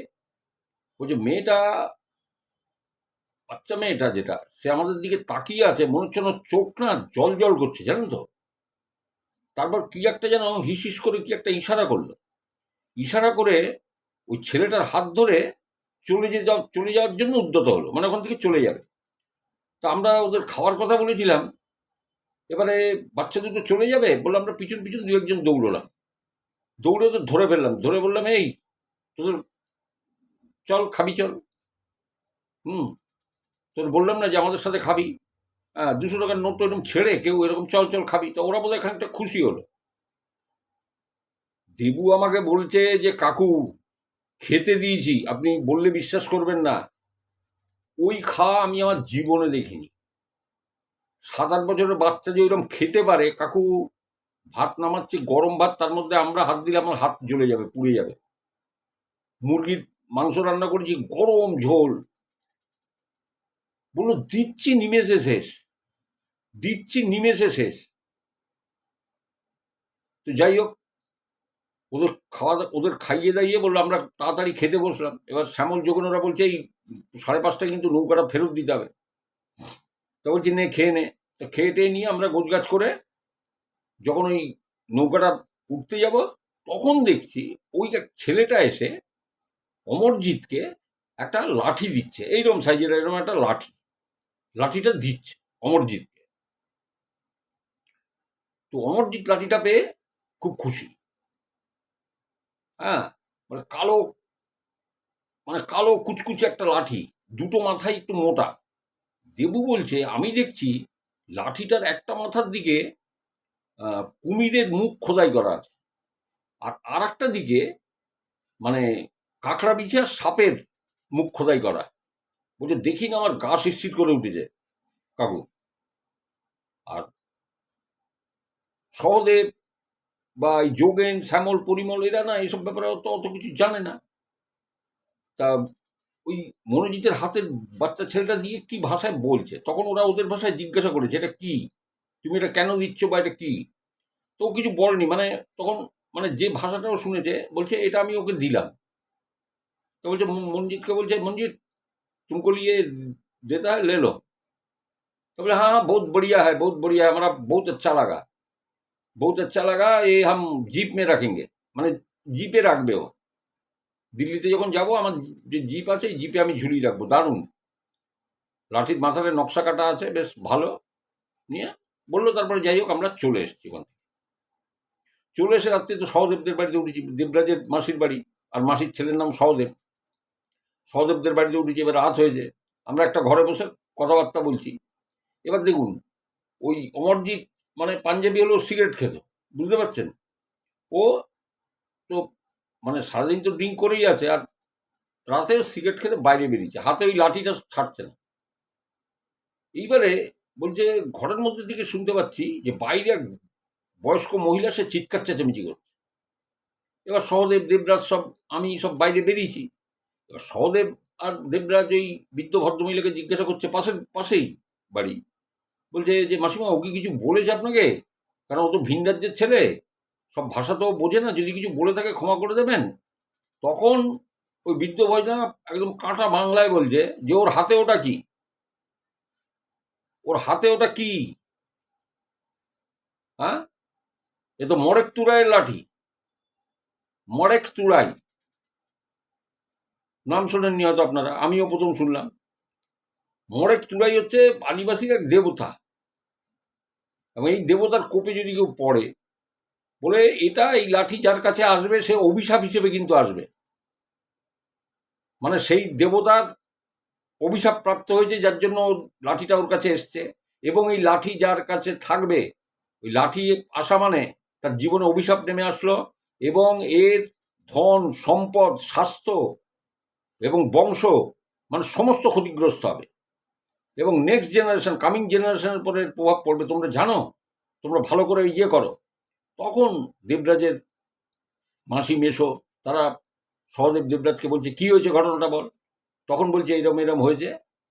বলছে, মেয়েটা, বাচ্চা মেয়েটা যেটা, সে আমাদের দিকে তাকিয়ে আছে, মনে হচ্ছে না চোখ না জল জল করছে জানেন তো। তারপর কি একটা যেন হিস হিস করে কি একটা ইশারা করলো, ইশারা করে ওই ছেলেটার হাত ধরে চলে যাওয়ার জন্য উদ্যত হলো, মানে ওখান থেকে চলে যাবে। তা আমরা ওদের খাওয়ার কথা বলেছিলাম, এবারে বাচ্চা দুটো চলে যাবে বলে আমরা পিছন পিছন 2-1 জন দৌড়লাম, দৌড়ে ওদের ধরে ফেললাম, ধরে বললাম, এই তোদের চল খাবি চল, তোর বললাম না যে আমাদের সাথে খাবি, 200 টাকার নোট তো এরকম ছেড়ে কেউ এরকম চল চল খাবি। তো ওরা বোধহয় খানিকটা খুশি হলো। দেবু আমাকে বলছে যে, কাকু খেতে দিয়েছি, আপনি বললে বিশ্বাস করবেন না, ওই খাওয়া আমি আমার জীবনে দেখিনি। 7-8 বছরের বাচ্চা যে ওইরকম খেতে পারে, কাকু ভাত নামাচ্ছি, গরম ভাত, তার মধ্যে আমরা হাত দিলে আমার হাত জ্বলে যাবে, পুড়ে যাবে। মুরগির মাংস রান্না করেছি, গরম ঝোল, বললো দিচ্ছি নিমেষে শেষ, দিচ্ছি নিমেষে শেষ। তো যাই হোক, ওদের খাইয়ে দাইয়ে বললো আমরা তাড়াতাড়ি খেতে বসলাম। এবার শ্যামল, যোগেন ওরা বলছে, এই 5:30টায় কিন্তু নৌকাটা ফেরত দিতে হবে। তা বলছি, নে খেয়ে নে। তা খেয়ে টেয়ে নিয়ে আমরা গোছগাছ করে যখন ওই নৌকাটা উঠতে যাব, তখন দেখছি ওই এক ছেলেটা এসে অমরজিৎকে একটা লাঠি দিচ্ছে, এইরকম সাইজের এরকম একটা লাঠিটা দিচ্ছে অমরজিৎকে। তো অমরজিৎ লাঠিটা পেয়ে খুব খুশি। হ্যাঁ, মানে কালো কুচকুচে একটা লাঠি, দুটো মাথায় একটু মোটা। দেবু বলছে, আমি দেখছি লাঠিটার একটা মাথার দিকে কুমিরের মুখ খোদাই করা আছে, আর একটা দিকে মানে কাঁকড়া বিছে আর সাপের মুখ খোদাই করা। বলছে, দেখি না আমার গা শিরশির করে উঠেছে কাকু। আর সহদেব বা এই যোগেন, শ্যামল, পরিমল, এরা না এসব ব্যাপারে অত কিছু জানে না। তা ওই মনোজিতের হাতের বাচ্চা ছেলেটা দিয়ে কি ভাষায় বলছে, তখন ওরা ওদের ভাষায় জিজ্ঞাসা করেছে, এটা কি, তুমি এটা কেন দিচ্ছ, বা এটা কি। তো ও কিছু বলেনি, মানে তখন মানে যে ভাষাটাও শুনেছে, বলছে এটা আমি ওকে দিলাম। তো বলছে, মঞ্জিতকে বলছে, মঞ্জিত तुमको लिए देता है, ले लो। तो बोले हाँ हाँ बहुत बढ़िया है, बहुत बढ़िया है, हमारा बहुत अच्छा लगा, बहुत अच्छा लगा, ये हम জিপ में रखेंगे। মানে জিপে রাখবে ও। দিল্লিতে যখন যাবো আমার যে জিপ আছে এই জিপে আমি ঝুলিয়ে রাখবো, দারুণ। লাঠির মাথায় নকশা কাটা আছে, বেশ ভালো। নিয়ে বললো, তারপরে যাই হোক আমরা চলে এসেছি ওখান থেকে। চলে এসে রাত্রে তো সহদেবদের বাড়িতে উঠেছি, দেবরাজের মাসির বাড়ি, আর মাসির ছেলের নাম সহদেব। সহদেবদের বাড়িতে উঠেছি, এবার রাত হয়েছে, আমরা একটা ঘরে বসে কথাবার্তা বলছি। এবার দেখুন, ওই অমরজিৎ মানে পাঞ্জাবি হলেও সিগারেট খেত, বুঝতে পারছেন? ও তো মানে সারাদিন তো ড্রিঙ্ক করেই আছে, আর রাতে সিগারেট খেতে বাইরে বেরিয়েছে, হাতে ওই লাঠিটা ছাড়ছে না। এইবারে বলছে ঘরের মধ্যে থেকে শুনতে পাচ্ছি যে বাইরে এক বয়স্ক মহিলা সে চিৎকার চেঁচামেচি করছে। এবার সহদেব, দেবরাজ সব, আমি সব বাইরে বেরিয়েছি। এবার সহদেব আর দেবরাজ ওই বৃদ্ধ ভদ্রমহিলাকে জিজ্ঞাসা করছে, পাশেই বাড়ি, বলছে যে মাসিমা ও কি কিছু বলেছে আপনাকে? কারণ ও তো ভিন রাজ্যের ছেলে, সব ভাষা তো ও বোঝে না, যদি কিছু বলে থাকে ক্ষমা করে দেবেন। তখন ওই বৃদ্ধ ভয়টা একদম কাঁটা বাংলায় বলছে যে ওর হাতে ওটা কি, ওর হাতে ওটা কি? হ্যাঁ, এ তো মরেক তুরাইয়ের লাঠি। মরেক তুরাই নাম শোনেননি হয়তো আপনারা, আমিও প্রথম শুনলাম। মরেক তুরাই হচ্ছে আদিবাসীর এক দেবতা, এবং এই দেবতার কোপে যদি কেউ পড়ে, বলে এটা এই লাঠি যার কাছে আসবে সে অভিশাপ হিসেবে কিন্তু আসবে, মানে সেই দেবতার অভিশাপ প্রাপ্ত হয়েছে যার জন্য লাঠিটা ওর কাছে এসছে, এবং এই লাঠি যার কাছে থাকবে, ওই লাঠি আসা মানে তার জীবনে অভিশাপ নেমে আসলো, এবং এর ধন সম্পদ স্বাস্থ্য এবং বংশ মানে সমস্ত ক্ষতিগ্রস্ত হবে, এবং নেক্সট জেনারেশন, কামিং জেনারেশনের পরে প্রভাব পড়বে, তোমরা জানো, তোমরা ভালো করে ইয়ে করো। তখন দেবরাজের মাসি মেশো তারা সহদেব দেবরাজকে বলছে কি হয়েছে ঘটনাটা বল। তখন বলছে এরম এরম হয়েছে,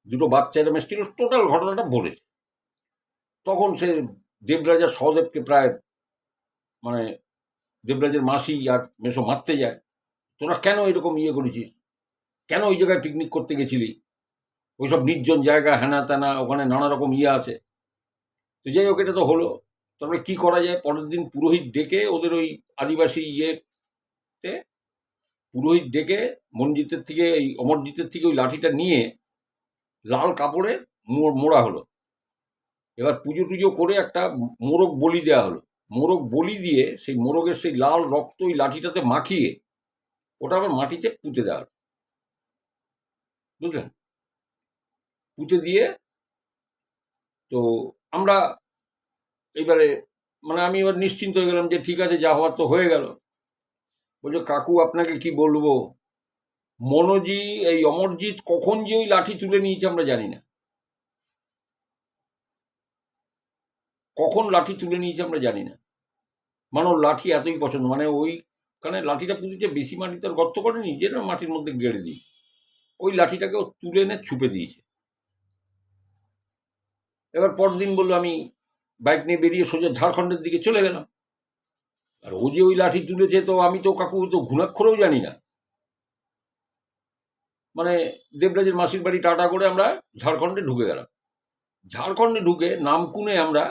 দুটো বাচ্চা এরম এসেছিল, টোটাল ঘটনাটা বলেছে। তখন সে দেবরাজ আর সহদেবকে প্রায় মানে দেবরাজের মাসি আর মেশো মারতে যায়, তোরা কেন এরকম ইয়ে করেছিস, কেন ওই জায়গায় পিকনিক করতে গেছিলি, ওইসব নির্জন জায়গা, হ্যানা ত্যানা, ওখানে নানা রকম ইয়ে আছে। তো যাই হোক, এটা তো হলো। তারপরে কি করা যায়, পরের দিন পুরোহিত ডেকে ওদের ওই আদিবাসী ইয়েতে, পুরোহিত ডেকে মনজিতের থেকে, এই অমরজিতের থেকে ওই লাঠিটা নিয়ে লাল কাপড়ে মোড়া হলো। এবার পুজো টুজো করে একটা মোরগ বলি দেওয়া হলো। মোরগ বলি দিয়ে সেই মোরগের সেই লাল রক্ত ওই লাঠিটাতে মাখিয়ে ওটা আবার মাটিতে পুঁতে দেওয়া হলো, বুঝলেন? পুঁতে দিয়ে তো আমরা এবারে মানে আমি এবার নিশ্চিন্ত হয়ে গেলাম যে ঠিক আছে, যা হওয়ার তো হয়ে গেল। বলছে কাকু আপনাকে কি বলবো, মনোজি এই অমরজিৎ কখন যে ওই লাঠি তুলে নিয়েছে আমরা জানি না, কখন লাঠি তুলে নিয়েছে আমরা জানি না। মানে ওর লাঠি এতই পছন্দ, মানে ওইখানে লাঠিটা পুঁতেছে, বেশি মাটি তার গর্ত করেনি, যে না মাটির মধ্যে গেড়ে দিয়েছে, ওই লাঠিটাকে ও তুলে এনে ছুপে দিয়েছে। এবার পরের দিন বললো আমি বাইক নিয়ে বেরিয়ে সোজা ঝাড়খণ্ডের দিকে চলে গেলাম। আর ও যে ওই লাঠি তুলেছে, তো আমি তো কাকু তো ঘুণাক্ষরেও জানি না। মানে দেবরাজের মাসির বাড়ি টাটা করে আমরা ঝাড়খণ্ডে ঢুকে গেলাম। ঝাড়খণ্ডে ঢুকে নামকুনে আমরা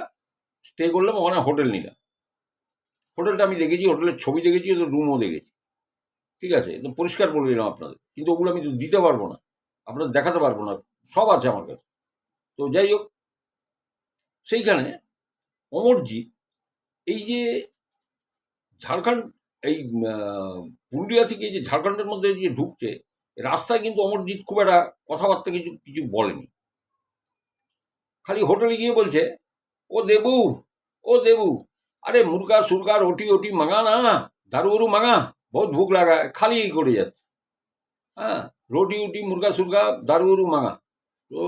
স্টে করলাম, ওখানে হোটেল নিলাম। হোটেলটা আমি দেখেছি, হোটেলের ছবি দেখেছি, ওদের রুমও দেখেছি, ঠিক আছে, তো পরিষ্কার বলে দিলাম আপনাদের, কিন্তু ওগুলো আমি তো দিতে পারবো না, আপনাদের দেখাতে পারবো না, সব আছে আমার কাছে। তো যাই হোক, সেইখানে অমরজিৎ এই যে ঝাড়খণ্ড, এই পুরুলিয়া থেকে যে ঝাড়খণ্ডের মধ্যে যে ঢুকছে, রাস্তায় কিন্তু অমরজিৎ খুব একটা কথাবার্তা কিছু কিছু বলেনি। খালি হোটেলে গিয়ে বলছে, ও দেবু, ও দেবু, আরে মুরগা সুরগা রুটি ওটি মাঙা না, দারু উরু মাঙা, বহুত ভুক লাগায়, খালি এই করে যাচ্ছে। হ্যাঁ, রুটি উটি মুরগা সুরগা দারু উরু মাঙা। তো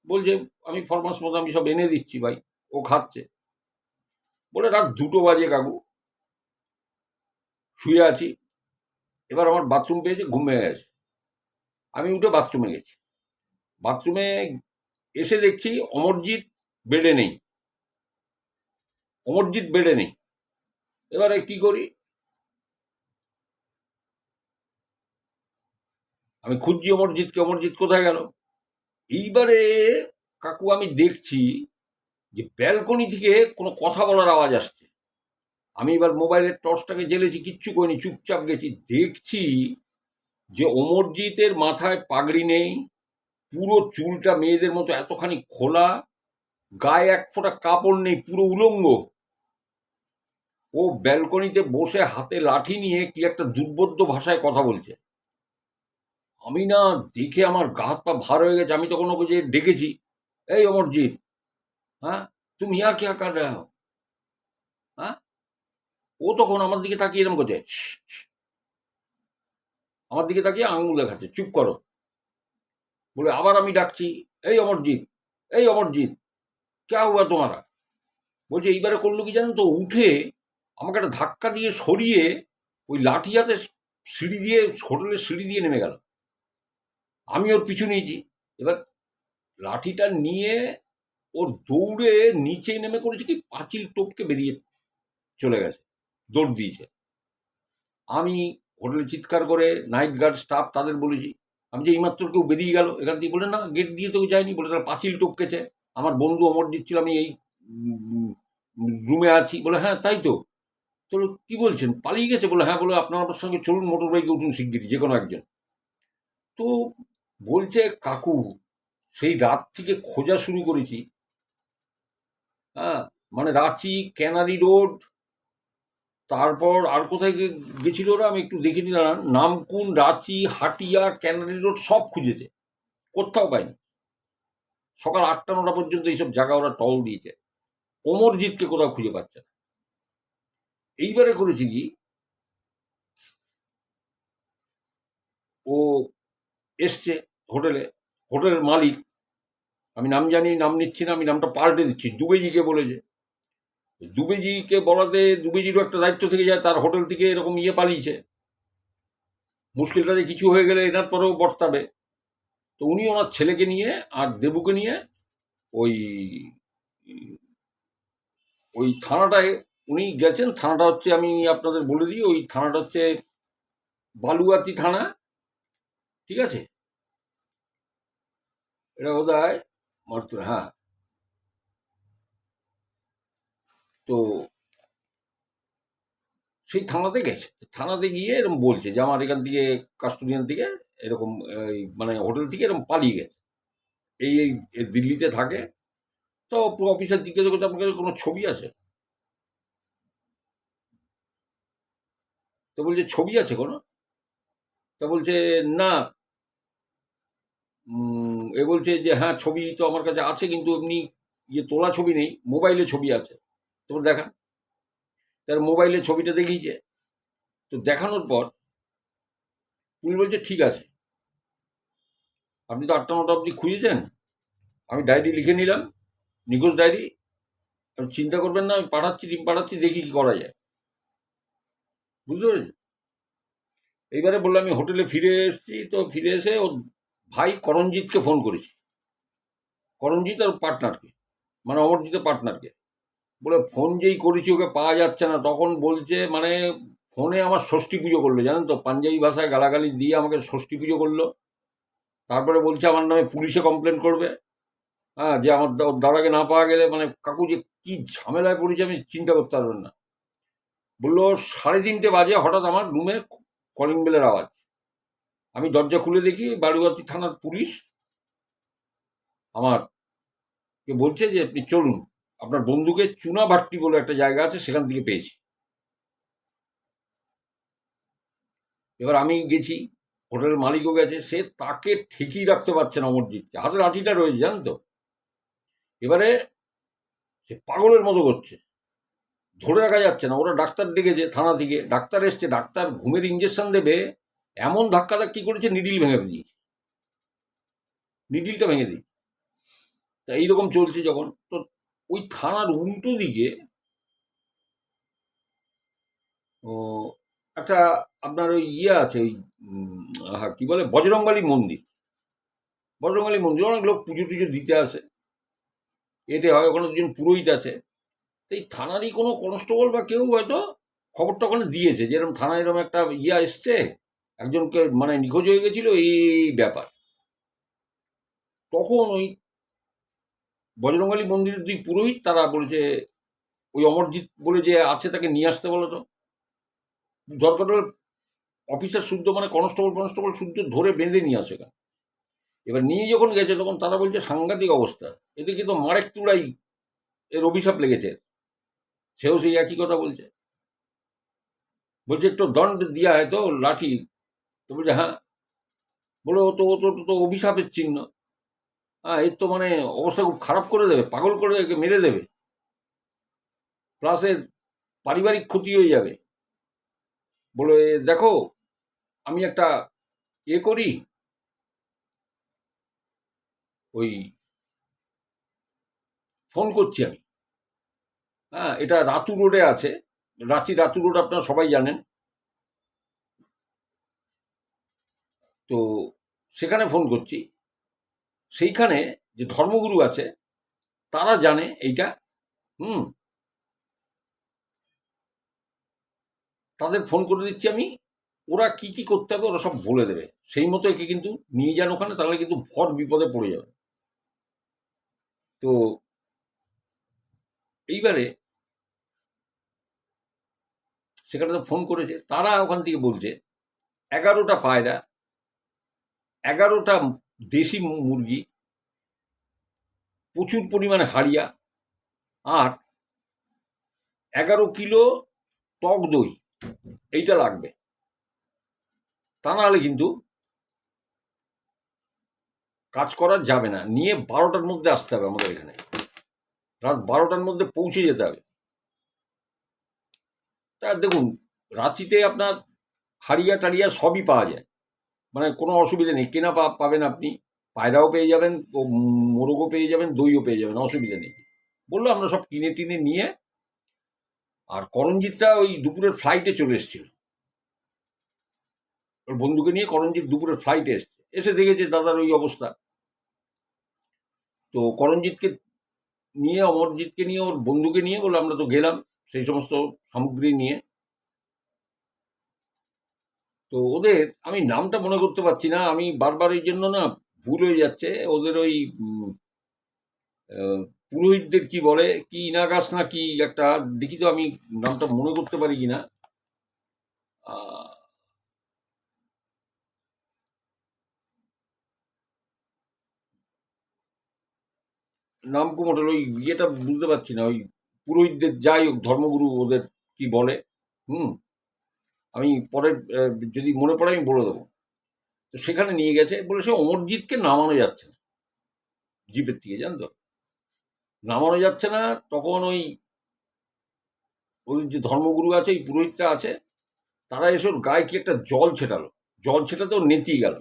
বলছে আমি ফরমাস মতো আমি সব এনে দিচ্ছি ভাই। ও খাচ্ছে। বলে রাত 2টো বাজে কাকু, শুয়ে আছি, এবার আমার বাথরুম পেয়েছে, ঘুম ভেঙে গেছে। আমি উঠে বাথরুমে গেছি। বাথরুমে এসে দেখছি অমরজিৎ বেডে নেই, অমরজিৎ বেডে নেই। এবারে কি করি, আমি খুঁজছি অমরজিৎকে, অমরজিৎ কোথায় গেল। এইবারে কাকু আমি দেখছি যে ব্যালকনি থেকে কোনো কথা বলার আওয়াজ আসছে। আমি এবার মোবাইলের টর্চটাকে জ্বেলেছি, কিচ্ছু করিনি, চুপচাপ গেছি। দেখছি যে অমরজিতের মাথায় পাগড়ি নেই, পুরো চুলটা মেয়েদের মতো এতখানি খোলা, গায়ে এক ফোঁটা কাপড় নেই, পুরো উলঙ্গ। ও ব্যালকনিতে বসে হাতে লাঠি নিয়ে কি একটা দুর্বোধ্য ভাষায় কথা বলছে। আমি না দেখে আমার গা হাত পা ভার হয়ে গেছে। আমি তখন ওকে যে ডেকেছি, এই অমরজিৎ, হ্যাঁ তুমি ইয়ার কে কর রহে হো, হ্যাঁ। ও তখন আমার দিকে তাকিয়ে এরম করছে, "শ্, শ্", আমার দিকে তাকিয়ে আঙুল দেখাচ্ছে, চুপ করো বলে। আবার আমি ডাকছি, এই অমরজিৎ, এই অমরজিৎ, ক্যা হুয়া তোমারা। বলছে এইবারে করলো কি জানেন তো, উঠে আমাকে একটা ধাক্কা দিয়ে সরিয়ে ওই লাঠি হাতে সিঁড়ি দিয়ে, হোটেলের সিঁড়ি দিয়ে নেমে গেল। আমি ওর পিছু নিয়েছি। এবার লাঠিটা নিয়ে ওর দৌড়ে নিচে নেমে করেছে কি, পাঁচিল টপকে বেরিয়ে চলে গেছে, দৌড় দিয়েছে। আমি হোটেলে চিৎকার করে নাইট গার্ড স্টাফ তাদের বলেছি, আমি যে এইমাত্র কেউ বেরিয়ে গেল এখান থেকে। বলে না, গেট দিয়ে তো যায়নি, বলে তারা পাঁচিল টপকেছে। আমার বন্ধু অমরজিৎ ছিল, আমি এই রুমে আছি। বলে হ্যাঁ তাই তো। তো কি বলছেন, পালিয়ে গেছে? বলে হ্যাঁ। বলে আপনার আমার সঙ্গে চলুন, মোটর বাইকে উঠুন শিগগিরই, যে কোনো একজন। তো বলছে কাকু, সেই রাত থেকে খোঁজা শুরু করেছি। হ্যাঁ, মানে রাঁচি, ক্যানারি রোড, তারপর আর কোথায় গেছিল ওরা, আমি একটু দেখিনি দাঁড়ান, নামকুন, রাঁচি, হাটিয়া, ক্যানারি রোড সব খুঁজেছে, কোথাও পায়নি। সকাল 8টা 9টা পর্যন্ত এইসব জায়গা ওরা টল দিয়েছে, অমরজিৎকে কোথাও খুঁজে পাচ্ছে না। এইবারে করেছে কি, ও এসছে হোটেলে, হোটেলের মালিক, আমি নাম জানি, নাম নিচ্ছি না, আমি নামটা পাল্টে দিচ্ছি, দুবেজিকে বলেছে। দুবেজিকে বলাতে দুবেজিরও একটা দায়িত্ব থেকে যায়, তার হোটেল থেকে এরকম পালিয়েছে, মুশকিলটাতে কিছু হয়ে গেলে এনার পরেও বর্তাবে। তো উনি ওনার ছেলেকে নিয়ে আর দেবুকে নিয়ে ওই ওই থানাটায় উনি গেছেন। থানাটা হচ্ছে, আমি আপনাদের বলে দিই, ওই থানাটা হচ্ছে বালুয়াতি থানা, ঠিক আছে। এটা বোধ হয় হ্যাঁ। তো সেই থানাতে গেছে, থানাতে গিয়ে এরকম বলছে যে আমার এখান থেকে কাস্টোডিয়ান থেকে এরকম, মানে হোটেল থেকে এরকম পালিয়ে গেছে, এই দিল্লিতে থাকে। তো অফিসার জিজ্ঞাসা করছে আপনার কাছে কোনো ছবি আছে? তো বলছে ছবি আছে কোনো? তা বলছে না। এ বলছে যে হ্যাঁ ছবি তো আমার কাছে আছে, কিন্তু এমনি তোলা ছবি নেই, মোবাইলে ছবি আছে। তোর দেখা, তার মোবাইলে ছবিটা দেখিয়েছে। তো দেখানোর পর পুলিশ বলছে ঠিক আছে, আপনি তো 8টা 9টা অবধি খুঁজেছেন, আমি ডায়েরি লিখে নিলাম, নিখোঁজ ডায়েরি। আপনি চিন্তা করবেন না, আমি পাঠাচ্ছি, টিম পাঠাচ্ছি, দেখি কি করা যায়। বুঝতে পেরেছি। এইবারে বললাম আমি হোটেলে ফিরে এসেছি। তো ফিরে এসে ওর ভাই করণজিৎকে ফোন করেছি, করণজিৎ আর পার্টনারকে, মানে অমরজিতের পার্টনারকে। বলে ফোন যেই করেছি ওকে পাওয়া যাচ্ছে না, তখন বলছে মানে ফোনে আমার ষষ্ঠী পুজো করলো, জানেন তো, পাঞ্জাবি ভাষায় গালাগালি দিয়ে আমাকে ষষ্ঠী পুজো করলো। তারপরে বলছে আমার নামে পুলিশে কমপ্লেন করবে, হ্যাঁ, যে আমার ওর দাদাকে না পাওয়া গেলে। মানে কাকু যে কি ঝামেলায় পড়েছে আমি চিন্তা করতে পারবেন না। বললো 3:30 বাজে হঠাৎ আমার রুমে কলিং বেলের আওয়াজ। আমি দরজা খুলে দেখি বালুয়াতি থানার পুলিশ আমার কে বলছে যে আপনি চলুন, আপনার বন্ধুকে চুনাভাট্টি বলে একটা জায়গা আছে, সেখান থেকে পেয়েছি। এবার আমি গেছি, হোটেলের মালিকও গেছে, সে তাকে ঠেকিয়ে রাখতে পারছে না অমরজিৎকে, হাতে লাঠিটা রয়েছে জানেন তো। এবারে সে পাগলের মতো করছে, ধরে রাখা যাচ্ছে না। ওরা ডাক্তার ডেকেছে থানা থেকে, ডাক্তার এসছে, ডাক্তার ঘুমের ইঞ্জেকশন দেবে, এমন ধাক্কি করেছে, নিডিল ভেঙে দিয়েছে, নিডিলটা ভেঙে দিই। তা এইরকম চলছে যখন, তো ওই থানার উল্টো দিকে ও একটা আপনার ওই আছে, ওই হ্যাঁ কি বলে, বজরংবলী মন্দির। বজরংবলী মন্দির অনেক লোক পুজো টুজো দিতে আসে, এতে হয়, ওখানে দুজন পুরোহিত আছে। তো এই থানারই কোনো কনস্টেবল বা কেউ হয়তো খবরটা ওখানে দিয়েছে যে এরকম থানায় এরকম একটা এসছে, একজনকে মানে নিখোঁজ হয়ে গেছিল, এই ব্যাপার। তখন ওই বজরংবলী মন্দিরের 2 পুরোহিত তারা বলেছে ওই অমরজিৎ বলে যে আছে তাকে নিয়ে আসতে বলো তো। দরকার হলে অফিসার শুদ্ধ মানে কনস্টেবল শুদ্ধ ধরে বেঁধে নিয়ে আসে। এবার নিয়ে যখন গেছে তখন তারা বলছে সাংঘাতিক অবস্থা, এদিকে তো মারেক তুড়াই এর অভিশাপ লেগেছে। সেও সেই একই কথা বলছে, বলছে একটু দণ্ড দিয়া হয় তো লাঠি। তো বলছে হ্যাঁ। বলে ও তো অভিশাপের চিহ্ন। হ্যাঁ, এর তো মানে অবস্থা খুব খারাপ করে দেবে, পাগল করে একে মেরে দেবে, প্লাস এর পারিবারিক ক্ষতি হয়ে যাবে। বলে দেখো আমি একটা করি, ওই ফোন করছি আমি। হ্যাঁ, এটা রাতু রোডে আছে, রাতু রোড আপনারা সবাই জানেন। তো সেখানে ফোন করছি, সেইখানে যে ধর্মগুরু আছে তারা জানে এইটা। হুম, তাদের ফোন করে দিচ্ছি আমি, ওরা কি কি করতে হবে ওরা সব বলে দেবে, সেই মতো একে কিন্তু নিয়ে যান ওখানে, তাহলে কিন্তু ভর বিপদে পড়ে যাবে। তো এইবারে সেখানে তো ফোন করেছে, তারা ওখান থেকে বলছে 11টা পায়রা, 11টা দেশি মুরগি, প্রচুর পরিমাণে হাড়িয়া, আর 11 কিলো টক দই, এইটা লাগবে। তা নাহলে কিন্তু কাজ করা যাবে না। নিয়ে 12টার মধ্যে আসতে হবে আমাদের এখানে, রাত 12টার মধ্যে পৌঁছে যেতে হবে। তা দেখুন, রাঁচিতে আপনার হাড়িয়া টাড়িয়া সবই পাওয়া যায়, মানে কোনো অসুবিধা নেই, কেনা পাবেন আপনি, পায়রাও পেয়ে যাবেন, মোরগও পেয়ে যাবেন, দইও পেয়ে যাবেন, অসুবিধা নেই। বললো আমরা সব কিনে টিনে নিয়ে, আর করঞ্জিতটা ওই দুপুরের ফ্লাইটে চলে এসেছিল, ওর বন্ধুকে নিয়ে করঞ্জিত দুপুরের ফ্লাইটে এসে দেখেছে দাদার ওই অবস্থা। তো করঞ্জিতকে নিয়ে, অমরজিৎকে নিয়ে, ওর বন্ধুকে নিয়ে বলে আমরা তো গেলাম সেই সমস্ত সামগ্রী নিয়ে। তো ওদের আমি নামটা মনে করতে পারছি না, আমি বারবার এই জন্য না ভুল হয়ে যাচ্ছে। ওদের ওই পুরোহিতদের কি বলে, কি ইনাগাস না কি একটা, দেখি তো আমি নামটা মনে করতে পারি কিনা। নাম কুমোটার ওই ইয়েটা বুঝতে পারছি না, ওই পুরোহিতদের যাই হোক ধর্মগুরু ওদের কি বলে। হুম, আমি পরে যদি মনে পড়ে আমি বলে দেবো। তো সেখানে নিয়ে গেছে, বলে সে অমরজিৎকে নামানো যাচ্ছে না জিপের থেকে, জানো তো, নামানো যাচ্ছে না। তখন ওই ওদের যে ধর্মগুরু আছে, এই পুরোহিতটা আছে, তারা এসে ওর গায়ে কি একটা জল ছেটালো, জল ছেটাতে ওর নেতিয়ে গেল।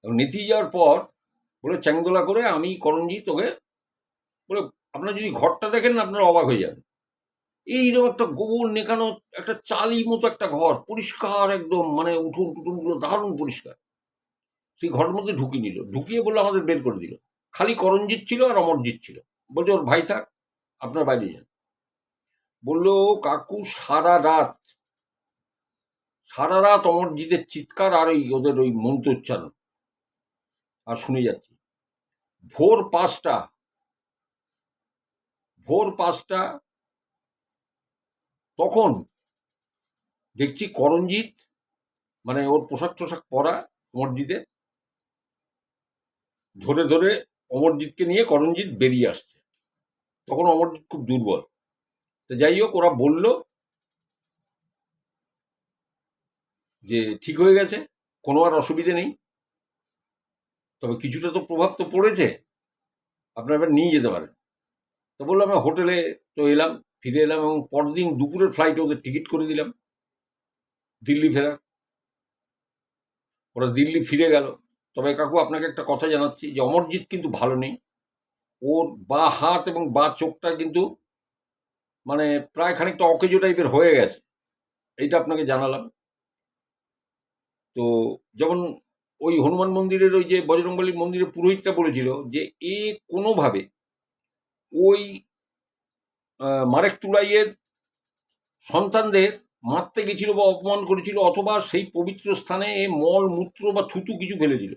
নেতিয়ে যাওয়ার পর বলে চ্যাংদোলা করে আমি করঞ্জিৎ ওকে বলে, আপনারা যদি ঘরটা দেখেন না আপনারা অবাক হয়ে যাবেন। এইরকম একটা গোবর নেকানো একটা চালি মতো একটা ঘর, পরিষ্কার একদম, মানে উঠোন টুটুনগুলো দারুণ পরিষ্কার। সেই ঘরের মধ্যে ঢুকিয়ে নিল, ঢুকিয়ে বললো আমাদের বের করে দিল। খালি করঞ্জিৎ ছিল আর অমরজিৎ ছিল। বলছে ওর ভাই থাক, আপনার বাইরে যান। বললো কাকু সারা রাত অমরজিতের চিৎকার আর ওই ওদের ওই মন্ত্রোচ্চারণ আর শুনে যাচ্ছি। ভোর 5টা, তখন দেখছি করঞ্জিৎ, মানে ওর পোশাক টোশাক পরা অমরজিতের, ধরে ধরে অমরজিৎকে নিয়ে করঞ্জিৎ বেরিয়ে আসছে। তখন অমরজিৎ খুব দুর্বল। তো যাই হোক, ওরা বলল যে ঠিক হয়ে গেছে, কোনো আর অসুবিধে নেই, তবে কিছুটা তো প্রভাব তো পড়েছে, আপনারা এবার নিয়ে যেতে পারেন। তো বললাম আমি হোটেলে তো এলাম, ফিরে এলাম, এবং পরদিন দুপুরের ফ্লাইটে ওদের টিকিট করে দিলাম দিল্লি ফেরার। ওরা দিল্লি ফিরে গেল। তবে কাকু আপনাকে একটা কথা জানাচ্ছি যে অমরজিৎ কিন্তু ভালো নেই, ওর বা হাত এবং বা চোখটা কিন্তু মানে প্রায় খানিকটা অকেজো টাইপের হয়ে গেছে, এইটা আপনাকে জানালাম। তো যেমন ওই হনুমান মন্দিরের ওই যে বজরংবলী মন্দিরের পুরোহিতটা বলেছিল যে এ কোনোভাবে ওই মারেক তুলাইয়ের সন্তানদের মারতে গেছিল বা অপমান করেছিল, অথবা সেই পবিত্র স্থানে এ মল মূত্র বা থুতু কিছু ফেলেছিল,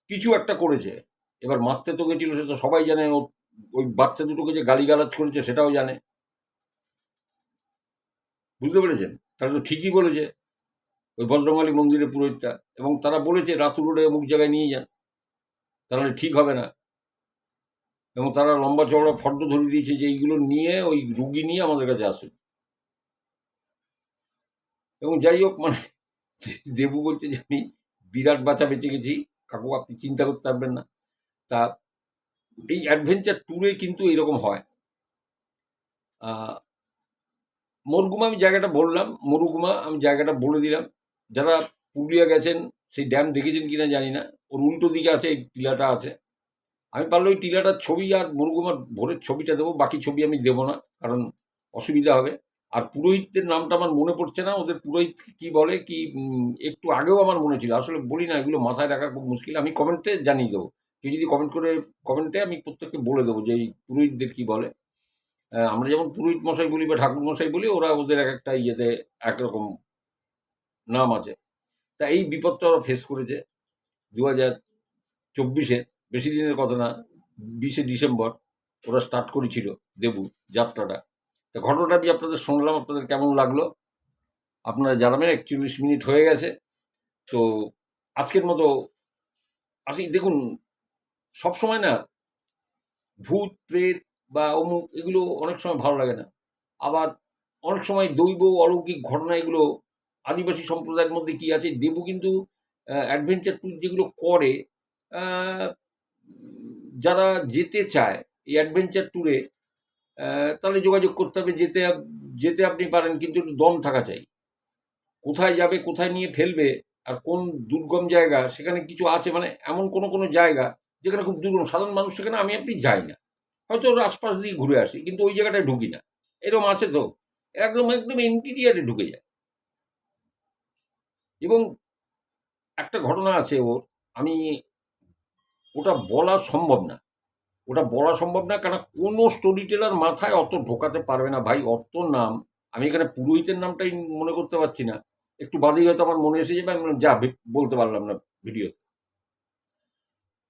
কিছু একটা করেছে। এবার মারতে তো গেছিল, সে তো সবাই জানে। ওই বাচ্চা দুটোকে যে গালিগালাজ করেছে সেটাও জানে। বুঝতে পেরেছেন? তাহলে তো ঠিকই বলেছে ওই বজরংবলী মন্দিরের পুরোহিতটা, এবং তারা বলেছে রাতু রোডে অমুক জায়গায় নিয়ে যান, তাহলে ঠিক হবে না। এবং তারা লম্বা চওড়া ফর্দ ধরে দিয়েছে যে এইগুলো নিয়ে ওই রুগী নিয়ে আমাদের কাছে আসুন। এবং যাই হোক, মানে দেবু বলছে যে আমি বিরাট বাঁচা বেঁচে গেছি, কাকু আপনি চিন্তা করতে পারবেন না। তা এই অ্যাডভেঞ্চার ট্যুরে কিন্তু এরকম হয়। মরগুমা আমি জায়গাটা বললাম, মরুগুমা আমি জায়গাটা বলে দিলাম। যারা পুরুলিয়া গেছেন সেই ড্যাম দেখেছেন কিনা জানি না, ওর উল্টো দিকে আছে এই টিলাটা আছে। আমি পারলে ওই টিলাটার ছবি আর মরুগুমার ভোরের ছবিটা দেবো, বাকি ছবি আমি দেবো না, কারণ অসুবিধা হবে। আর পুরোহিতদের নামটা আমার মনে পড়ছে না, ওদের পুরোহিত কি বলে কি, একটু আগেও আমার মনে ছিল, আসলে বলি না, এগুলো মাথায় রাখা খুব মুশকিল। আমি কমেন্টে জানিয়ে দেবো, কেউ যদি কমেন্টে আমি প্রত্যেককে বলে দেবো যে এই পুরোহিতদের কি বলে। আমরা যেমন পুরোহিত মশাই বলি বা ঠাকুর মশাই বলি, ওরা ওদের এক একটা ইয়েতে একরকম নাম আছে। তা এই বিপদটা ওরা ফেস করেছে 2024-এ, বেশি দিনের কথা না, 20শে ডিসেম্বর ওরা স্টার্ট করেছিল দেবু যাত্রাটা। তা ঘটনাটা আমি আপনাদের শুনলাম, আপনাদের কেমন লাগলো আপনারা জানাবেন। 41 মিনিট হয়ে গেছে। তো আজকের মতো আসি। দেখুন, সবসময় না ভূত প্রেত বা অমুক এগুলো অনেক সময় ভালো লাগে না। আবার অনেক সময় দৈব অলৌকিক ঘটনা, এগুলো আদিবাসী সম্প্রদায়ের মধ্যে কি আছে, দেবু কিন্তু অ্যাডভেঞ্চার ট্যুর যেগুলো করে, আহ, যারা যেতে চায় এই অ্যাডভেঞ্চার ট্যুরে, তাহলে যোগাযোগ করতে হবে। যেতে আপনি পারেন, কিন্তু একটু দম থাকা চাই। কোথায় যাবে, কোথায় নিয়ে ফেলবে, আর কোন দুর্গম জায়গা সেখানে কিছু আছে, মানে এমন কোনো কোনো জায়গা যেখানে খুব দুর্গম, সাধারণ মানুষ সেখানে আমি আপনি যাই না, হয়তো ওর আশপাশ দিয়ে ঘুরে আসি, কিন্তু ওই জায়গাটায় ঢুকি না। এরকম আছে তো, একদম একদম ইন্টিরিয়ারে ঢুকে যায়। এবং একটা ঘটনা আছে ওর, আমি ওটা বলা সম্ভব না, ওটা বলা সম্ভব না, কারণ কোনো স্টোরি টেলার মাথায় অত ঢোকাতে পারবে না ভাই, অত নাম। আমি এখানে পুরোহিতের নামটাই মনে করতে পারছি না, একটু বাদেই হয়তো আমার মনে এসে যাবে, আমি যা বলতে পারলাম না ভিডিও।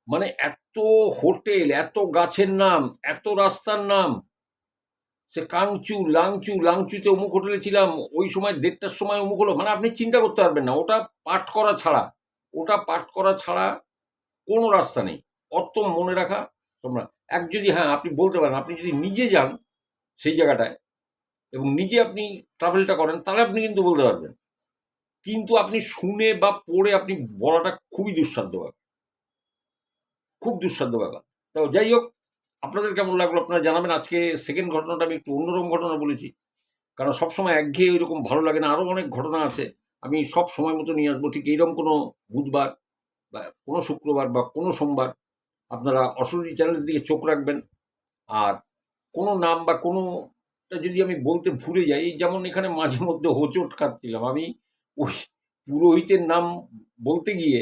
মানে এত হোটেল, এত গাছের নাম, এত রাস্তার নাম, সে কাংচু লাংচু, লাংচুতে অমুক হোটেলে ছিলাম, ওই সময় 1:30টার সময় অমুক হলো, মানে আপনি চিন্তা করতে পারবেন না। ওটা পাঠ করা ছাড়া কোনো রাস্তা নেই অত মনে রাখা। তোমরা যদি, হ্যাঁ আপনি বলতে পারেন, আপনি যদি নিজে যান সেই জায়গাটায় এবং নিজে আপনি ট্রাভেলটা করেন, তাহলে আপনি কিন্তু বলতে পারবেন। কিন্তু আপনি শুনে বা পড়ে আপনি বলাটা খুবই দুঃসাধ্য ব্যাপার, খুব দুঃসাধ্য ব্যাপার। তো যাই হোক, আপনাদের কেমন লাগলো আপনারা জানাবেন। আজকে সেকেন্ড ঘটনাটা আমি একটু অন্যরকম ঘটনা বলেছি, কারণ সবসময় একঘেয়ে ওইরকম ভালো লাগে না, আরও অনেক ঘটনা আছে। আমি সব সময় মতো নিয়ে আসবো, ঠিক এইরকম কোনো বুধবার বা কোনো শুক্রবার বা কোনো সোমবার আপনারা অশরীরী চ্যানেলের দিকে চোখ রাখবেন। আর কোনো নাম বা কোনোটা যদি আমি বলতে ভুলে যাই, এই যেমন এখানে মাঝে মধ্যে হোঁচট খাচ্ছিলাম আমি, ওই পুরোহিতের নাম বলতে গিয়ে,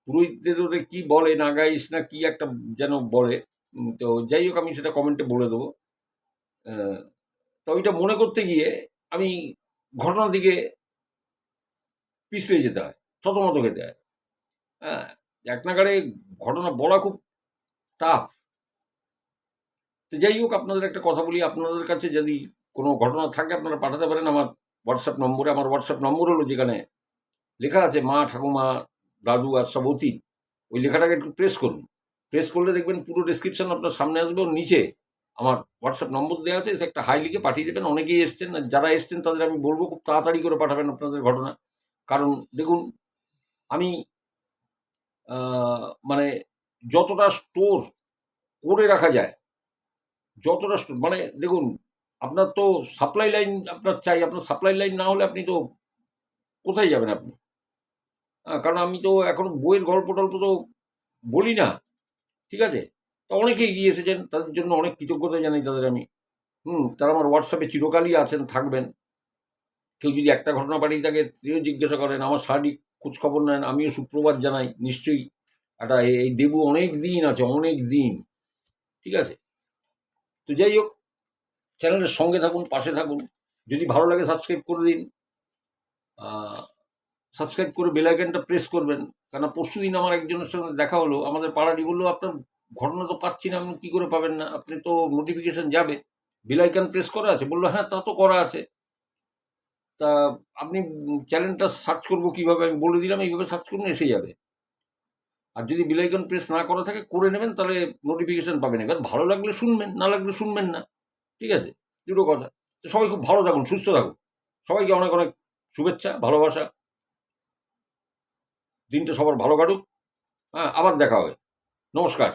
পুরোহিতদের ওদের কী বলে, নাগাইশ না কি একটা যেন বলে, তো যাই হোক আমি সেটা কমেন্টে বলে দেবো। তো ওইটা মনে করতে গিয়ে আমি ঘটনার দিকে পিছড়ে যেতে হয়, থতমত খেতে হয়। হ্যাঁ, এক নাগাড়ে ঘটনা বলা খুব টাফ। তো যাই হোক, আপনাদের একটা কথা বলি, আপনাদের কাছে যদি কোনো ঘটনা থাকে আপনারা পাঠাতে পারেন আমার হোয়াটসঅ্যাপ নম্বরে। আমার হোয়াটসঅ্যাপ নম্বর হলো, যেখানে লেখা আছে মা, ঠাকুমা, দাদু আর সব অতীত, ওই লেখাটাকে একটু প্রেস করুন। প্রেস করলে দেখবেন পুরো ডেসক্রিপশন আপনার সামনে আসবে, ওর নিচে আমার হোয়াটসঅ্যাপ নম্বর দেওয়া আছে, এসে একটা হাই লিখে পাঠিয়ে দেবেন। অনেকেই এসছেন, আর যারা এসছেন তাদের আমি বলবো খুব তাড়াতাড়ি করে পাঠাবেন আপনাদের ঘটনা। কারণ দেখুন, আমি মানে যতটা স্টোর করে রাখা যায়, মানে দেখুন, আপনার তো সাপ্লাই লাইন আপনার চাই, আপনার সাপ্লাই লাইন না হলে আপনি তো কোথায় যাবেন আপনি? কারণ আমি তো এখন বইয়ের গল্প টল্প তো বলি না, ঠিক আছে? তো অনেকে এগিয়ে এসেছেন, তাদের জন্য অনেক কৃতজ্ঞতা জানাই তাদের আমি। তারা আমার হোয়াটসঅ্যাপে চিরকালই আছেন, থাকবেন। কেউ যদি একটা ঘটনা পাঠিয়ে থাকে, তিনিও জিজ্ঞাসা করেন, আমার সার্বিক খোঁজখবর নেন, আমিও সুপ্রভাত জানাই নিশ্চয়ই। একটা এই দেবু অনেক দিন আছে, অনেক দিন, ঠিক আছে? তো যাই হোক, চ্যানেলের সঙ্গে থাকুন, পাশে থাকুন। যদি ভালো লাগে সাবস্ক্রাইব করে দিন। সাবস্ক্রাইব করে বেল আইকনটা প্রেস করবেন। কেন পরশু দিন আমার একজনের সঙ্গে দেখা হলো, আমাদের পাড়ারই, বললো আপনার ঘটনা তো পাচ্ছি না। আপনি কী করে পাবেন না? আপনি তো নোটিফিকেশন যাবে, বেল আইকন প্রেস করা আছে। বললো হ্যাঁ, তা তো করা আছে। তা আপনি চ্যানেলটা সার্চ করবো কীভাবে? আমি বলে দিলাম এইভাবে সার্চ করুন, এসে যাবে। আর যদি বেল আইকন প্রেস না করা থাকে, করে নেবেন, তাহলে নোটিফিকেশন পাবেন। এবার ভালো লাগলে শুনবেন, না লাগলে শুনবেন না। ঠিক আছে? দুটো কথা। তো সবাই খুব ভালো থাকুন, সুস্থ থাকুন। সবাইকে অনেক অনেক শুভেচ্ছা, ভালোবাসা। দিনটা সবার ভালো কাটুক। হ্যাঁ, আবার দেখা হবে। নমস্কার।